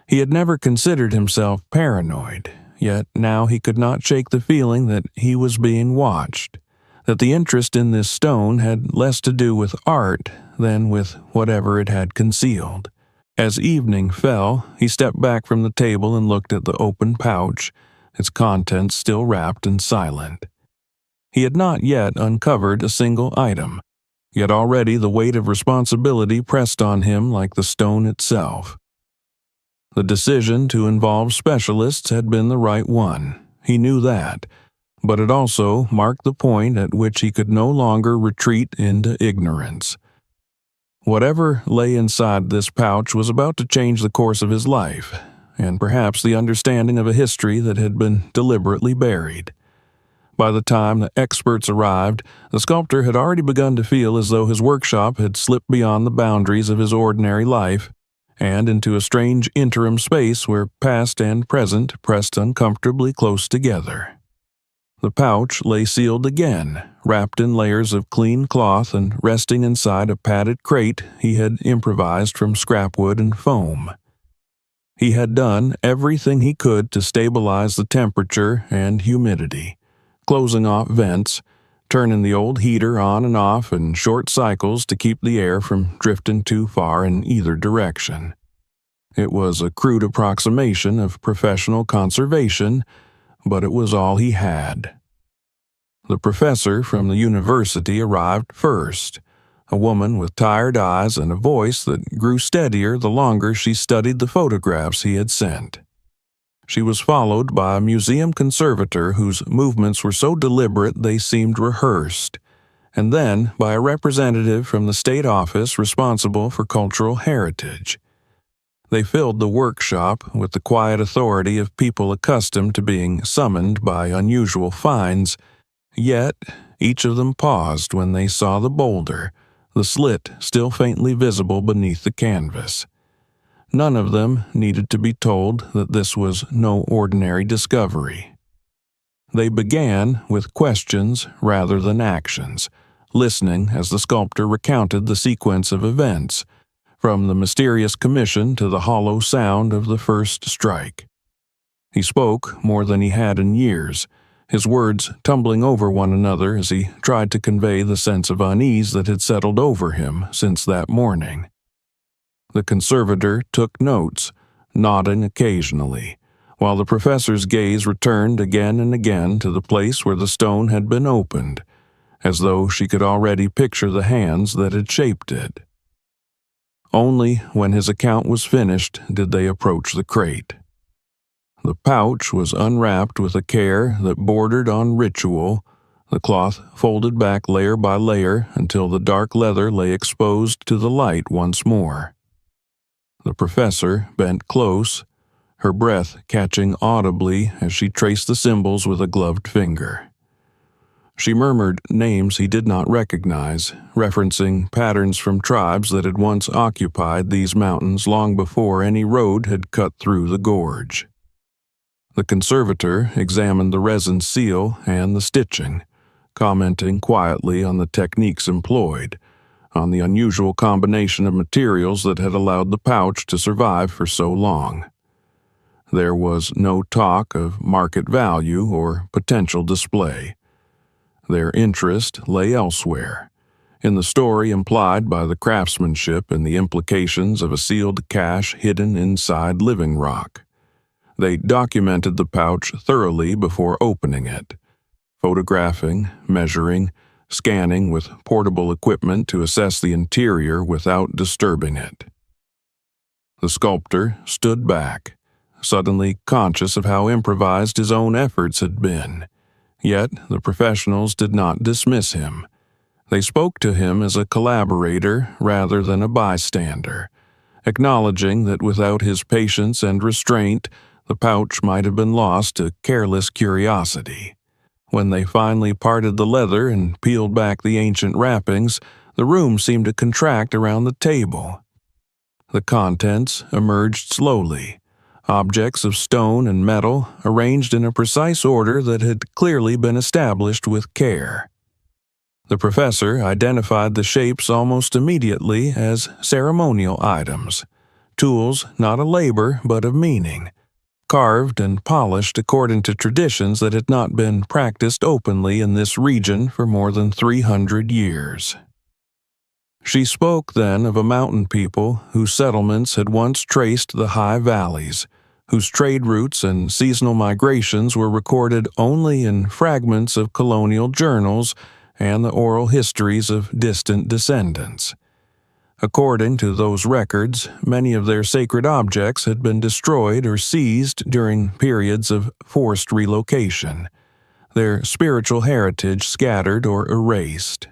He had never considered himself paranoid, yet now he could not shake the feeling that he was being watched, that the interest in this stone had less to do with art than with whatever it had concealed. As evening fell, he stepped back from the table and looked at the open pouch, its contents still wrapped and silent. He had not yet uncovered a single item, yet already the weight of responsibility pressed on him like the stone itself. The decision to involve specialists had been the right one, he knew that, but it also marked the point at which he could no longer retreat into ignorance. Whatever lay inside this pouch was about to change the course of his life, and perhaps the understanding of a history that had been deliberately buried. By the time the experts arrived, the sculptor had already begun to feel as though his workshop had slipped beyond the boundaries of his ordinary life and into a strange interim space where past and present pressed uncomfortably close together. The pouch lay sealed again, wrapped in layers of clean cloth and resting inside a padded crate he had improvised from scrap wood and foam. He had done everything he could to stabilize the temperature and humidity, closing off vents, turning the old heater on and off in short cycles to keep the air from drifting too far in either direction. It was a crude approximation of professional conservation, but it was all he had. The professor from the university arrived first, a woman with tired eyes and a voice that grew steadier the longer she studied the photographs he had sent. She was followed by a museum conservator whose movements were so deliberate they seemed rehearsed, and then by a representative from the state office responsible for cultural heritage. They filled the workshop with the quiet authority of people accustomed to being summoned by unusual finds, yet each of them paused when they saw the boulder, the slit still faintly visible beneath the canvas. None of them needed to be told that this was no ordinary discovery. They began with questions rather than actions, listening as the sculptor recounted the sequence of events, from the mysterious commission to the hollow sound of the first strike. He spoke more than he had in years, his words tumbling over one another as he tried to convey the sense of unease that had settled over him since that morning. The conservator took notes, nodding occasionally, while the professor's gaze returned again and again to the place where the stone had been opened, as though she could already picture the hands that had shaped it. Only when his account was finished did they approach the crate. The pouch was unwrapped with a care that bordered on ritual, the cloth folded back layer by layer until the dark leather lay exposed to the light once more. The professor bent close, her breath catching audibly as she traced the symbols with a gloved finger. She murmured names he did not recognize, referencing patterns from tribes that had once occupied these mountains long before any road had cut through the gorge. The conservator examined the resin seal and the stitching, commenting quietly on the techniques employed, on the unusual combination of materials that had allowed the pouch to survive for so long. There was no talk of market value or potential display. Their interest lay elsewhere, in the story implied by the craftsmanship and the implications of a sealed cache hidden inside living rock. They documented the pouch thoroughly before opening it, photographing, measuring, scanning with portable equipment to assess the interior without disturbing it. The sculptor stood back, suddenly conscious of how improvised his own efforts had been. Yet the professionals did not dismiss him. They spoke to him as a collaborator rather than a bystander, acknowledging that without his patience and restraint, the pouch might have been lost to careless curiosity. When they finally parted the leather and peeled back the ancient wrappings, the room seemed to contract around the table. The contents emerged slowly, objects of stone and metal arranged in a precise order that had clearly been established with care. The professor identified the shapes almost immediately as ceremonial items, tools not of labor but of meaning, carved and polished according to traditions that had not been practiced openly in this region for more than 300 years. She spoke then of a mountain people whose settlements had once traced the high valleys, whose trade routes and seasonal migrations were recorded only in fragments of colonial journals and the oral histories of distant descendants. According to those records, many of their sacred objects had been destroyed or seized during periods of forced relocation, their spiritual heritage scattered or erased.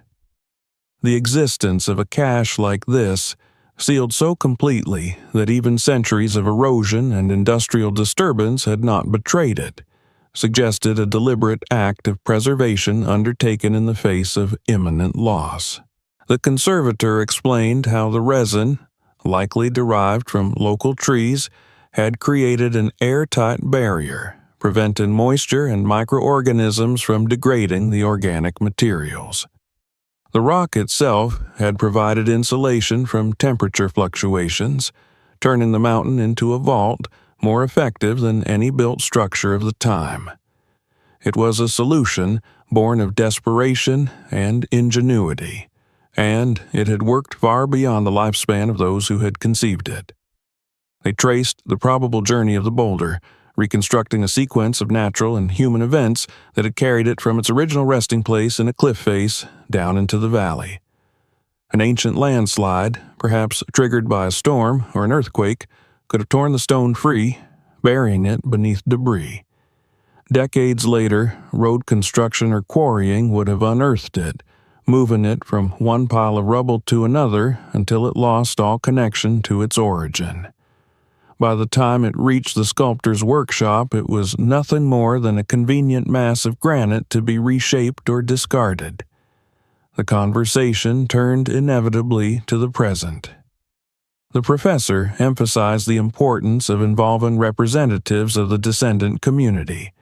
The existence of a cache like this, sealed so completely that even centuries of erosion and industrial disturbance had not betrayed it, suggested a deliberate act of preservation undertaken in the face of imminent loss. The conservator explained how the resin, likely derived from local trees, had created an airtight barrier, preventing moisture and microorganisms from degrading the organic materials. The rock itself had provided insulation from temperature fluctuations, turning the mountain into a vault more effective than any built structure of the time. It was a solution born of desperation and ingenuity, and it had worked far beyond the lifespan of those who had conceived it. They traced the probable journey of the boulder, reconstructing a sequence of natural and human events that had carried it from its original resting place in a cliff face down into the valley. An ancient landslide, perhaps triggered by a storm or an earthquake, could have torn the stone free, burying it beneath debris. Decades later, road construction or quarrying would have unearthed it, moving it from one pile of rubble to another until it lost all connection to its origin. By the time it reached the sculptor's workshop, it was nothing more than a convenient mass of granite to be reshaped or discarded. The conversation turned inevitably to the present. The professor emphasized the importance of involving representatives of the descendant community,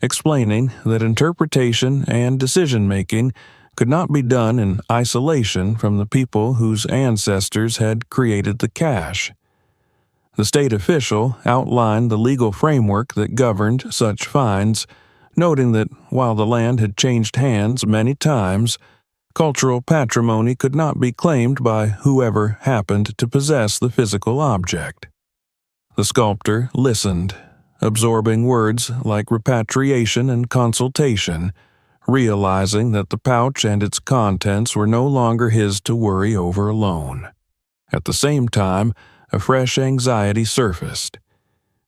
explaining that interpretation and decision-making could not be done in isolation from the people whose ancestors had created the cache. The state official outlined the legal framework that governed such finds, noting that while the land had changed hands many times, cultural patrimony could not be claimed by whoever happened to possess the physical object. The sculptor listened, absorbing words like repatriation and consultation, realizing that the pouch and its contents were no longer his to worry over alone. At the same time, a fresh anxiety surfaced.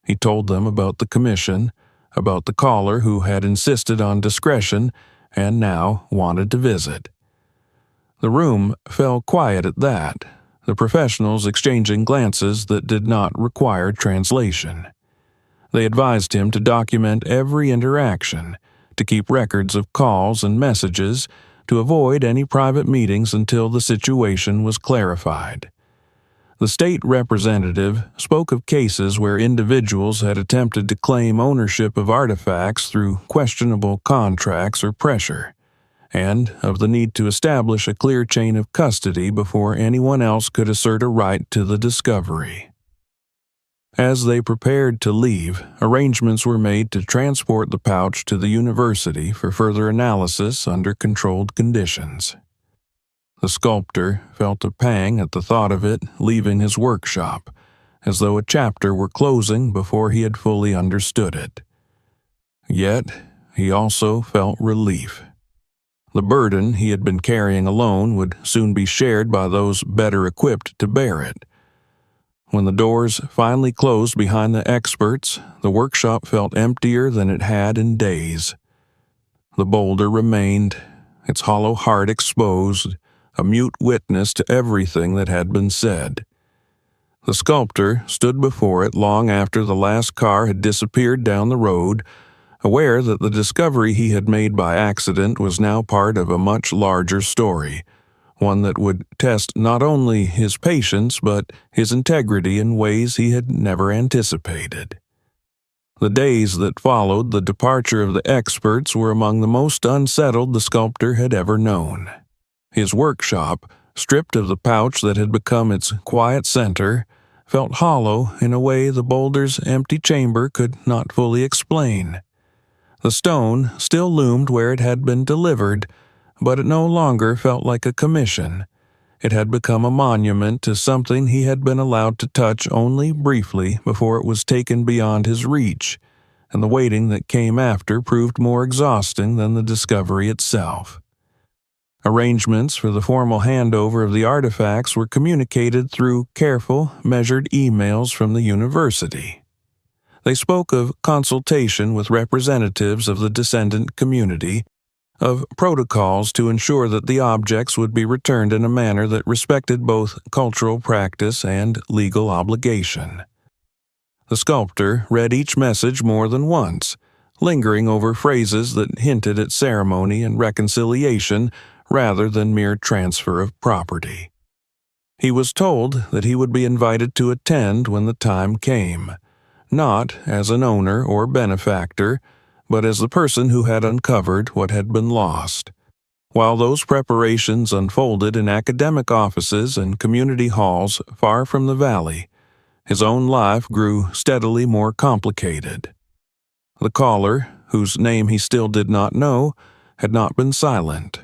He told them about the commission, about the caller who had insisted on discretion and now wanted to visit. The room fell quiet at that, the professionals exchanging glances that did not require translation. They advised him to document every interaction, to keep records of calls and messages, to avoid any private meetings until the situation was clarified. The state representative spoke of cases where individuals had attempted to claim ownership of artifacts through questionable contracts or pressure, and of the need to establish a clear chain of custody before anyone else could assert a right to the discovery. As they prepared to leave, arrangements were made to transport the pouch to the university for further analysis under controlled conditions. The sculptor felt a pang at the thought of it leaving his workshop, as though a chapter were closing before he had fully understood it. Yet, he also felt relief. The burden he had been carrying alone would soon be shared by those better equipped to bear it. When the doors finally closed behind the experts, the workshop felt emptier than it had in days. The boulder remained, its hollow heart exposed, a mute witness to everything that had been said. The sculptor stood before it long after the last car had disappeared down the road, aware that the discovery he had made by accident was now part of a much larger story, one that would test not only his patience but his integrity in ways he had never anticipated. The days that followed the departure of the experts were among the most unsettled the sculptor had ever known. His workshop, stripped of the pouch that had become its quiet center, felt hollow in a way the boulder's empty chamber could not fully explain. The stone still loomed where it had been delivered, but it no longer felt like a commission. It had become a monument to something he had been allowed to touch only briefly before it was taken beyond his reach, and the waiting that came after proved more exhausting than the discovery itself. Arrangements for the formal handover of the artifacts were communicated through careful, measured emails from the university. They spoke of consultation with representatives of the descendant community, of protocols to ensure that the objects would be returned in a manner that respected both cultural practice and legal obligation. The sculptor read each message more than once, lingering over phrases that hinted at ceremony and reconciliation rather than mere transfer of property. He was told that he would be invited to attend when the time came, not as an owner or benefactor, but as the person who had uncovered what had been lost. While those preparations unfolded in academic offices and community halls far from the valley, his own life grew steadily more complicated. The caller, whose name he still did not know, had not been silent.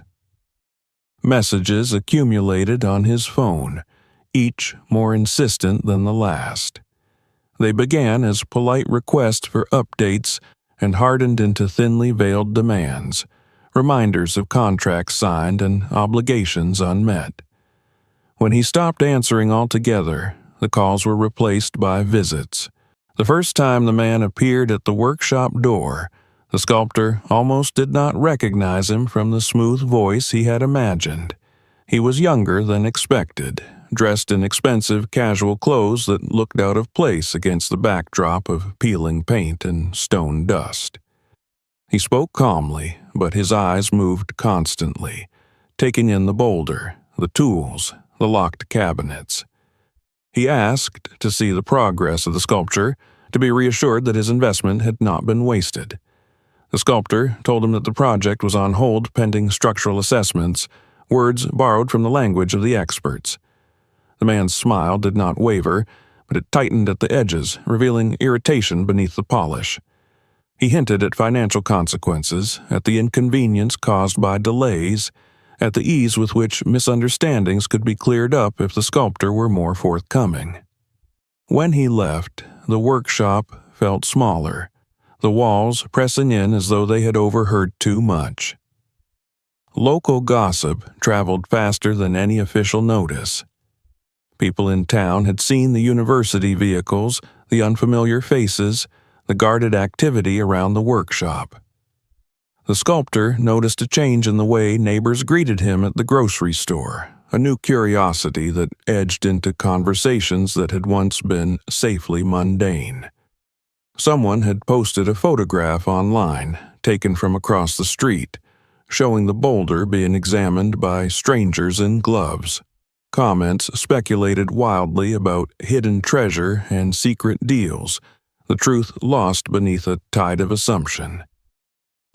Messages accumulated on his phone, each more insistent than the last. They began as polite requests for updates and hardened into thinly veiled demands, reminders of contracts signed and obligations unmet. When he stopped answering altogether, the calls were replaced by visits. The first time the man appeared at the workshop door, the sculptor almost did not recognize him from the smooth voice he had imagined. He was younger than expected, dressed in expensive casual clothes that looked out of place against the backdrop of peeling paint and stone dust. He spoke calmly, but his eyes moved constantly, taking in the boulder, the tools, the locked cabinets. He asked to see the progress of the sculpture, to be reassured that his investment had not been wasted. The sculptor told him that the project was on hold pending structural assessments, words borrowed from the language of the experts. The man's smile did not waver, but it tightened at the edges, revealing irritation beneath the polish. He hinted at financial consequences, at the inconvenience caused by delays, at the ease with which misunderstandings could be cleared up if the sculptor were more forthcoming. When he left, the workshop felt smaller, the walls pressing in as though they had overheard too much. Local gossip traveled faster than any official notice. People in town had seen the university vehicles, the unfamiliar faces, the guarded activity around the workshop. The sculptor noticed a change in the way neighbors greeted him at the grocery store, a new curiosity that edged into conversations that had once been safely mundane. Someone had posted a photograph online, taken from across the street, showing the boulder being examined by strangers in gloves. Comments speculated wildly about hidden treasure and secret deals, the truth lost beneath a tide of assumption.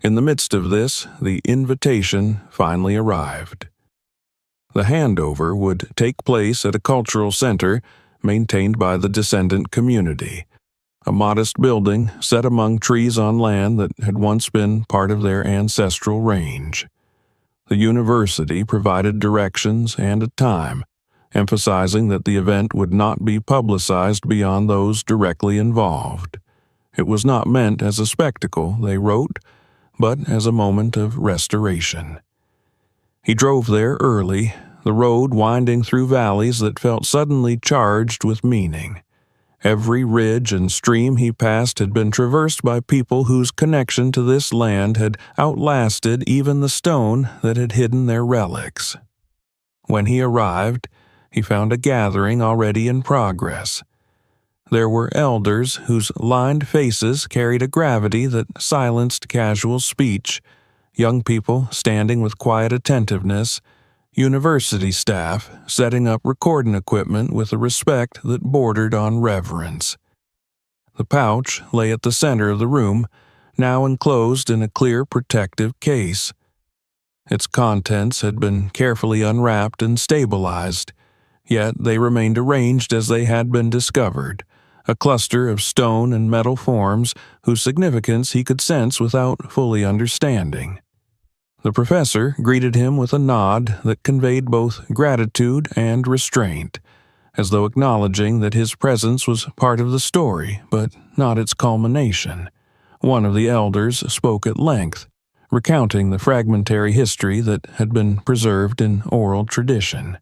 In the midst of this, the invitation finally arrived. The handover would take place at a cultural center maintained by the descendant community, a modest building set among trees on land that had once been part of their ancestral range. The university provided directions and a time, emphasizing that the event would not be publicized beyond those directly involved. It was not meant as a spectacle, they wrote, but as a moment of restoration. He drove there early, the road winding through valleys that felt suddenly charged with meaning. Every ridge and stream he passed had been traversed by people whose connection to this land had outlasted even the stone that had hidden their relics. When he arrived, he found a gathering already in progress. There were elders whose lined faces carried a gravity that silenced casual speech, young people standing with quiet attentiveness, university staff setting up recording equipment with a respect that bordered on reverence. The pouch lay at the center of the room, now enclosed in a clear protective case. Its contents had been carefully unwrapped and stabilized, yet they remained arranged as they had been discovered, a cluster of stone and metal forms whose significance he could sense without fully understanding. The professor greeted him with a nod that conveyed both gratitude and restraint, as though acknowledging that his presence was part of the story, but not its culmination. One of the elders spoke at length, recounting the fragmentary history that had been preserved in oral tradition.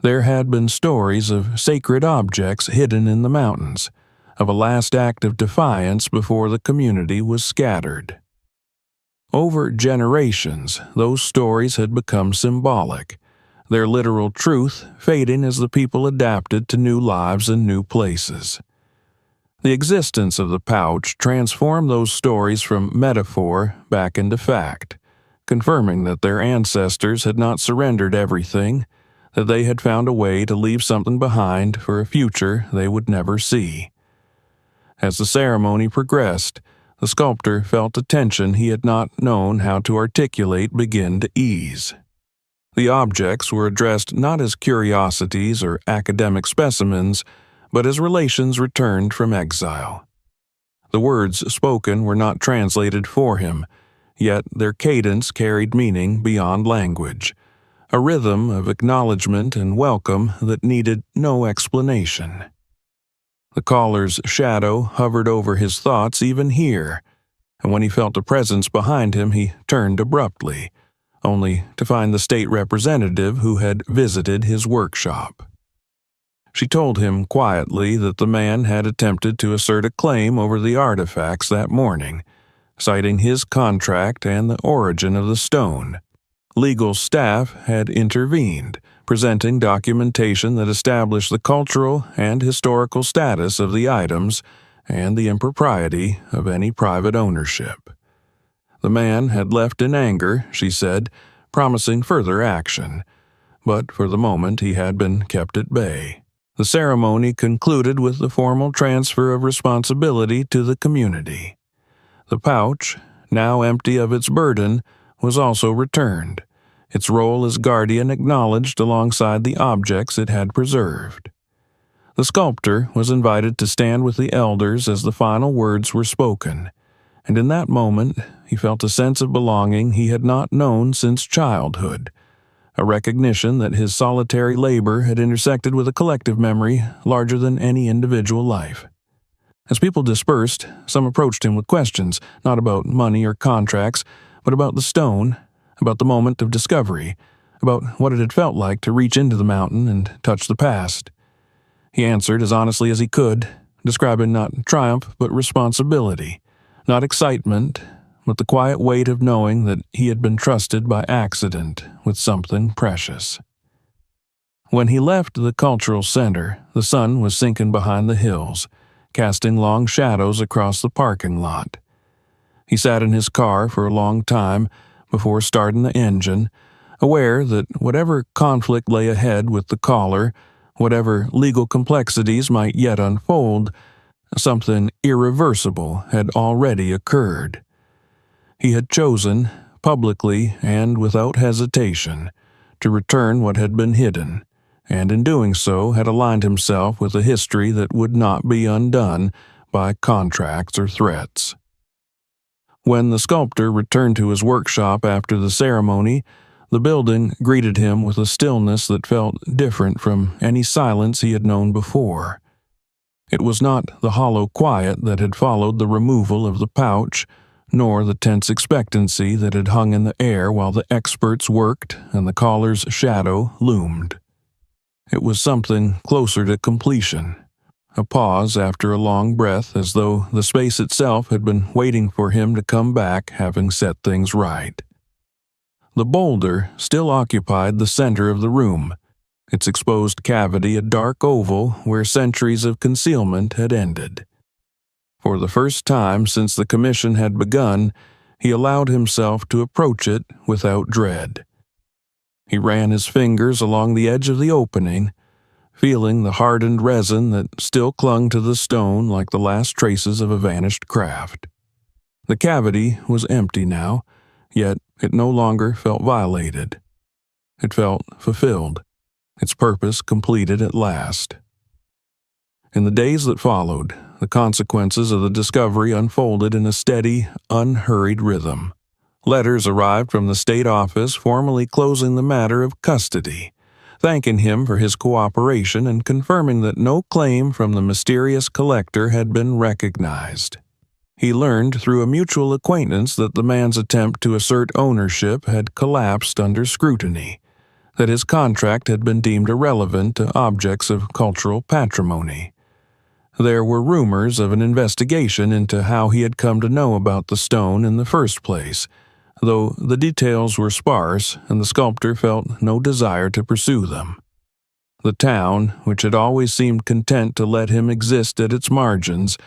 There had been stories of sacred objects hidden in the mountains, of a last act of defiance before the community was scattered. Over generations, those stories had become symbolic, their literal truth fading as the people adapted to new lives and new places. The existence of the pouch transformed those stories from metaphor back into fact, confirming that their ancestors had not surrendered everything, that they had found a way to leave something behind for a future they would never see. As the ceremony progressed, the sculptor felt a tension he had not known how to articulate begin to ease. The objects were addressed not as curiosities or academic specimens, but as relations returned from exile. The words spoken were not translated for him, yet their cadence carried meaning beyond language, a rhythm of acknowledgement and welcome that needed no explanation. The caller's shadow hovered over his thoughts even here, and when he felt a presence behind him, he turned abruptly, only to find the state representative who had visited his workshop. She told him quietly that the man had attempted to assert a claim over the artifacts that morning, citing his contract and the origin of the stone. Legal staff had intervened, presenting documentation that established the cultural and historical status of the items and the impropriety of any private ownership. The man had left in anger, she said, promising further action, but for the moment he had been kept at bay. The ceremony concluded with the formal transfer of responsibility to the community. The pouch, now empty of its burden, was also returned, its role as guardian acknowledged alongside the objects it had preserved. The sculptor was invited to stand with the elders as the final words were spoken, and in that moment he felt a sense of belonging he had not known since childhood, a recognition that his solitary labor had intersected with a collective memory larger than any individual life. As people dispersed, some approached him with questions, not about money or contracts, but about the stone, about the moment of discovery, about what it had felt like to reach into the mountain and touch the past. He answered as honestly as he could, describing not triumph but responsibility, not excitement, but the quiet weight of knowing that he had been trusted by accident with something precious. When he left the cultural center, the sun was sinking behind the hills, casting long shadows across the parking lot. He sat in his car for a long time before starting the engine, aware that whatever conflict lay ahead with the caller, whatever legal complexities might yet unfold, something irreversible had already occurred. He had chosen, publicly and without hesitation, to return what had been hidden, and in doing so had aligned himself with a history that would not be undone by contracts or threats. When the sculptor returned to his workshop after the ceremony, the building greeted him with a stillness that felt different from any silence he had known before. It was not the hollow quiet that had followed the removal of the pouch, nor the tense expectancy that had hung in the air while the experts worked and the caller's shadow loomed. It was something closer to completion, a pause after a long breath as though the space itself had been waiting for him to come back having set things right. The boulder still occupied the center of the room, its exposed cavity a dark oval where centuries of concealment had ended. For the first time since the commission had begun, he allowed himself to approach it without dread. He ran his fingers along the edge of the opening, feeling the hardened resin that still clung to the stone like the last traces of a vanished craft. The cavity was empty now, yet it no longer felt violated. It felt fulfilled, its purpose completed at last. In the days that followed, the consequences of the discovery unfolded in a steady, unhurried rhythm. Letters arrived from the state office formally closing the matter of custody, thanking him for his cooperation and confirming that no claim from the mysterious collector had been recognized. He learned through a mutual acquaintance that the man's attempt to assert ownership had collapsed under scrutiny, that his contract had been deemed irrelevant to objects of cultural patrimony. There were rumors of an investigation into how he had come to know about the stone in the first place, though the details were sparse and the sculptor felt no desire to pursue them. The town, which had always seemed content to let him exist at its margins,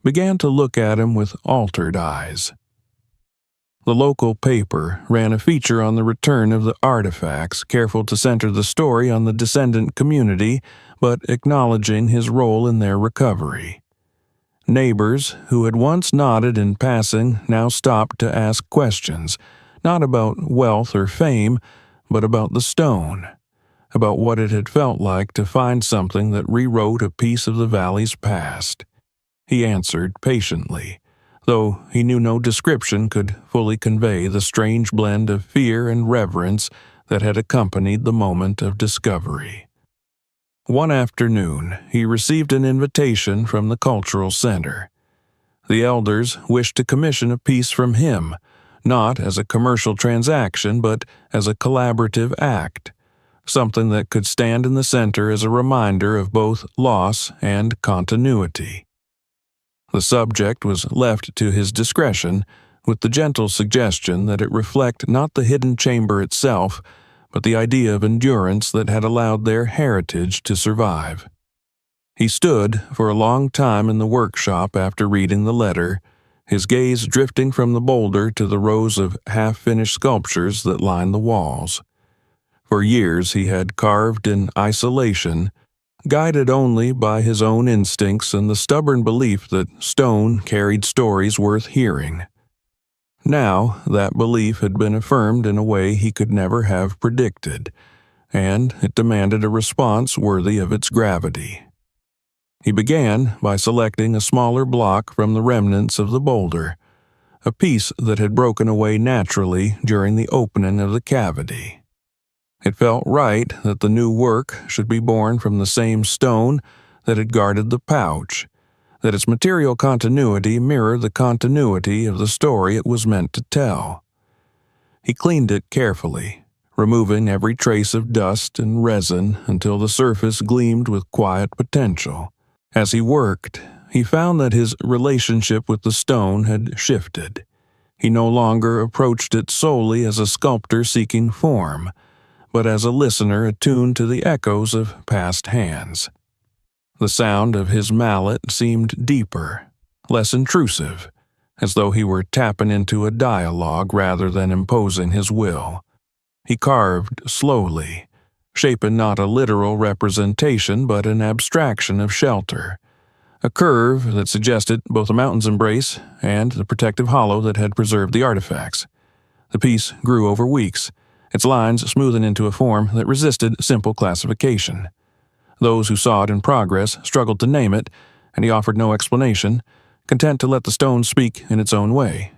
began to look at him with altered eyes. The local paper ran a feature on the return of the artifacts, careful to center the story on the descendant community, but acknowledging his role in their recovery. Neighbors, who had once nodded in passing, now stopped to ask questions, not about wealth or fame, but about the stone, about what it had felt like to find something that rewrote a piece of the valley's past. He answered patiently, though he knew no description could fully convey the strange blend of fear and reverence that had accompanied the moment of discovery. One afternoon, he received an invitation from the cultural center. The elders wished to commission a piece from him, not as a commercial transaction, but as a collaborative act, something that could stand in the center as a reminder of both loss and continuity. The subject was left to his discretion, with the gentle suggestion that it reflect not the hidden chamber itself, but the idea of endurance that had allowed their heritage to survive. He stood for a long time in the workshop after reading the letter, his gaze drifting from the boulder to the rows of half-finished sculptures that lined the walls. For years he had carved in isolation, guided only by his own instincts and the stubborn belief that stone carried stories worth hearing. Now, that belief had been affirmed in a way he could never have predicted, and it demanded a response worthy of its gravity. He began by selecting a smaller block from the remnants of the boulder, a piece that had broken away naturally during the opening of the cavity. It felt right that the new work should be born from the same stone that had guarded the pouch, that its material continuity mirror the continuity of the story it was meant to tell. He cleaned it carefully, removing every trace of dust and resin until the surface gleamed with quiet potential. As he worked, he found that his relationship with the stone had shifted. He no longer approached it solely as a sculptor seeking form, but as a listener attuned to the echoes of past hands. The sound of his mallet seemed deeper, less intrusive, as though he were tapping into a dialogue rather than imposing his will. He carved slowly, shaping not a literal representation but an abstraction of shelter, a curve that suggested both a mountain's embrace and the protective hollow that had preserved the artifacts. The piece grew over weeks, its lines smoothing into a form that resisted simple classification. Those who saw it in progress struggled to name it, and he offered no explanation, content to let the stone speak in its own way.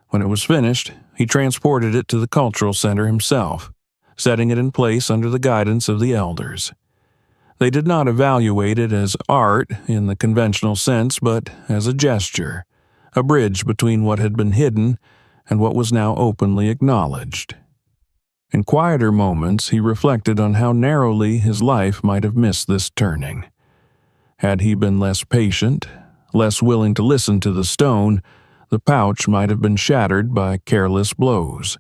When it was finished, he transported it to the cultural center himself, setting it in place under the guidance of the elders. They did not evaluate it as art in the conventional sense, but as a gesture, a bridge between what had been hidden and what was now openly acknowledged. In quieter moments, he reflected on how narrowly his life might have missed this turning. Had he been less patient, less willing to listen to the stone, the pouch might have been shattered by careless blows.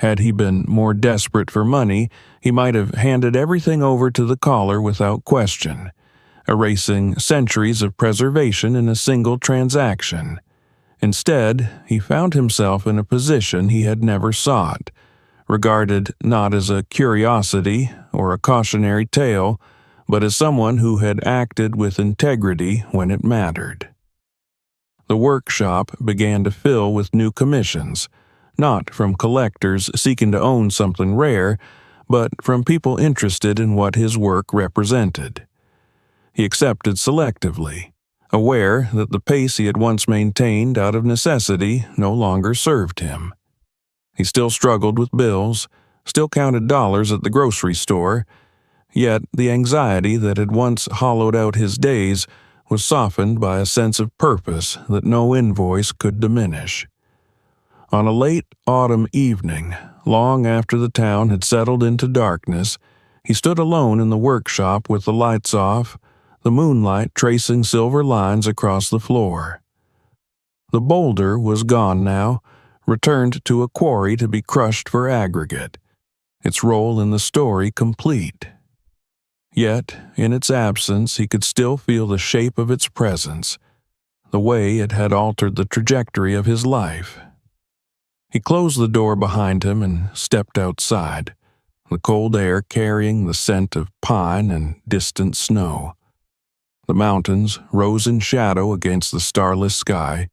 Had he been more desperate for money, he might have handed everything over to the caller without question, erasing centuries of preservation in a single transaction. Instead, he found himself in a position he had never sought, regarded not as a curiosity or a cautionary tale, but as someone who had acted with integrity when it mattered. The workshop began to fill with new commissions, not from collectors seeking to own something rare, but from people interested in what his work represented. He accepted selectively, aware that the pace he had once maintained out of necessity no longer served him. He still struggled with bills, still counted dollars at the grocery store, yet the anxiety that had once hollowed out his days was softened by a sense of purpose that no invoice could diminish. On a late autumn evening, long after the town had settled into darkness, he stood alone in the workshop with the lights off, the moonlight tracing silver lines across the floor. The boulder was gone now, returned to a quarry to be crushed for aggregate, its role in the story complete. Yet, in its absence, he could still feel the shape of its presence, the way it had altered the trajectory of his life. He closed the door behind him and stepped outside, the cold air carrying the scent of pine and distant snow. The mountains rose in shadow against the starless sky,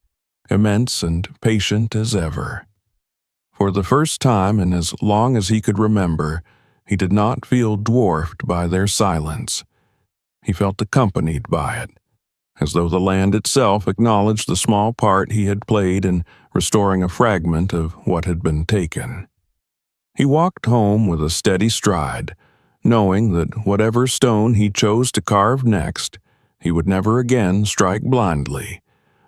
immense and patient as ever. For the first time in as long as he could remember, he did not feel dwarfed by their silence. He felt accompanied by it, as though the land itself acknowledged the small part he had played in restoring a fragment of what had been taken. He walked home with a steady stride, knowing that whatever stone he chose to carve next, he would never again strike blindly,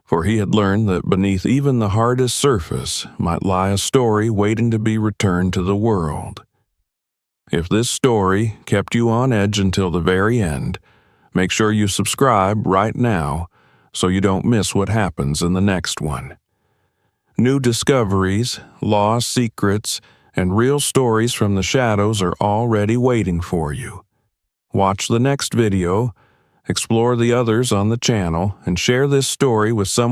for he had learned that beneath even the hardest surface might lie a story waiting to be returned to the world. If this story kept you on edge until the very end, make sure you subscribe right now so you don't miss what happens in the next one. New discoveries, lost secrets, and real stories from the shadows are already waiting for you. Watch the next video, explore the others on the channel, and share this story with someone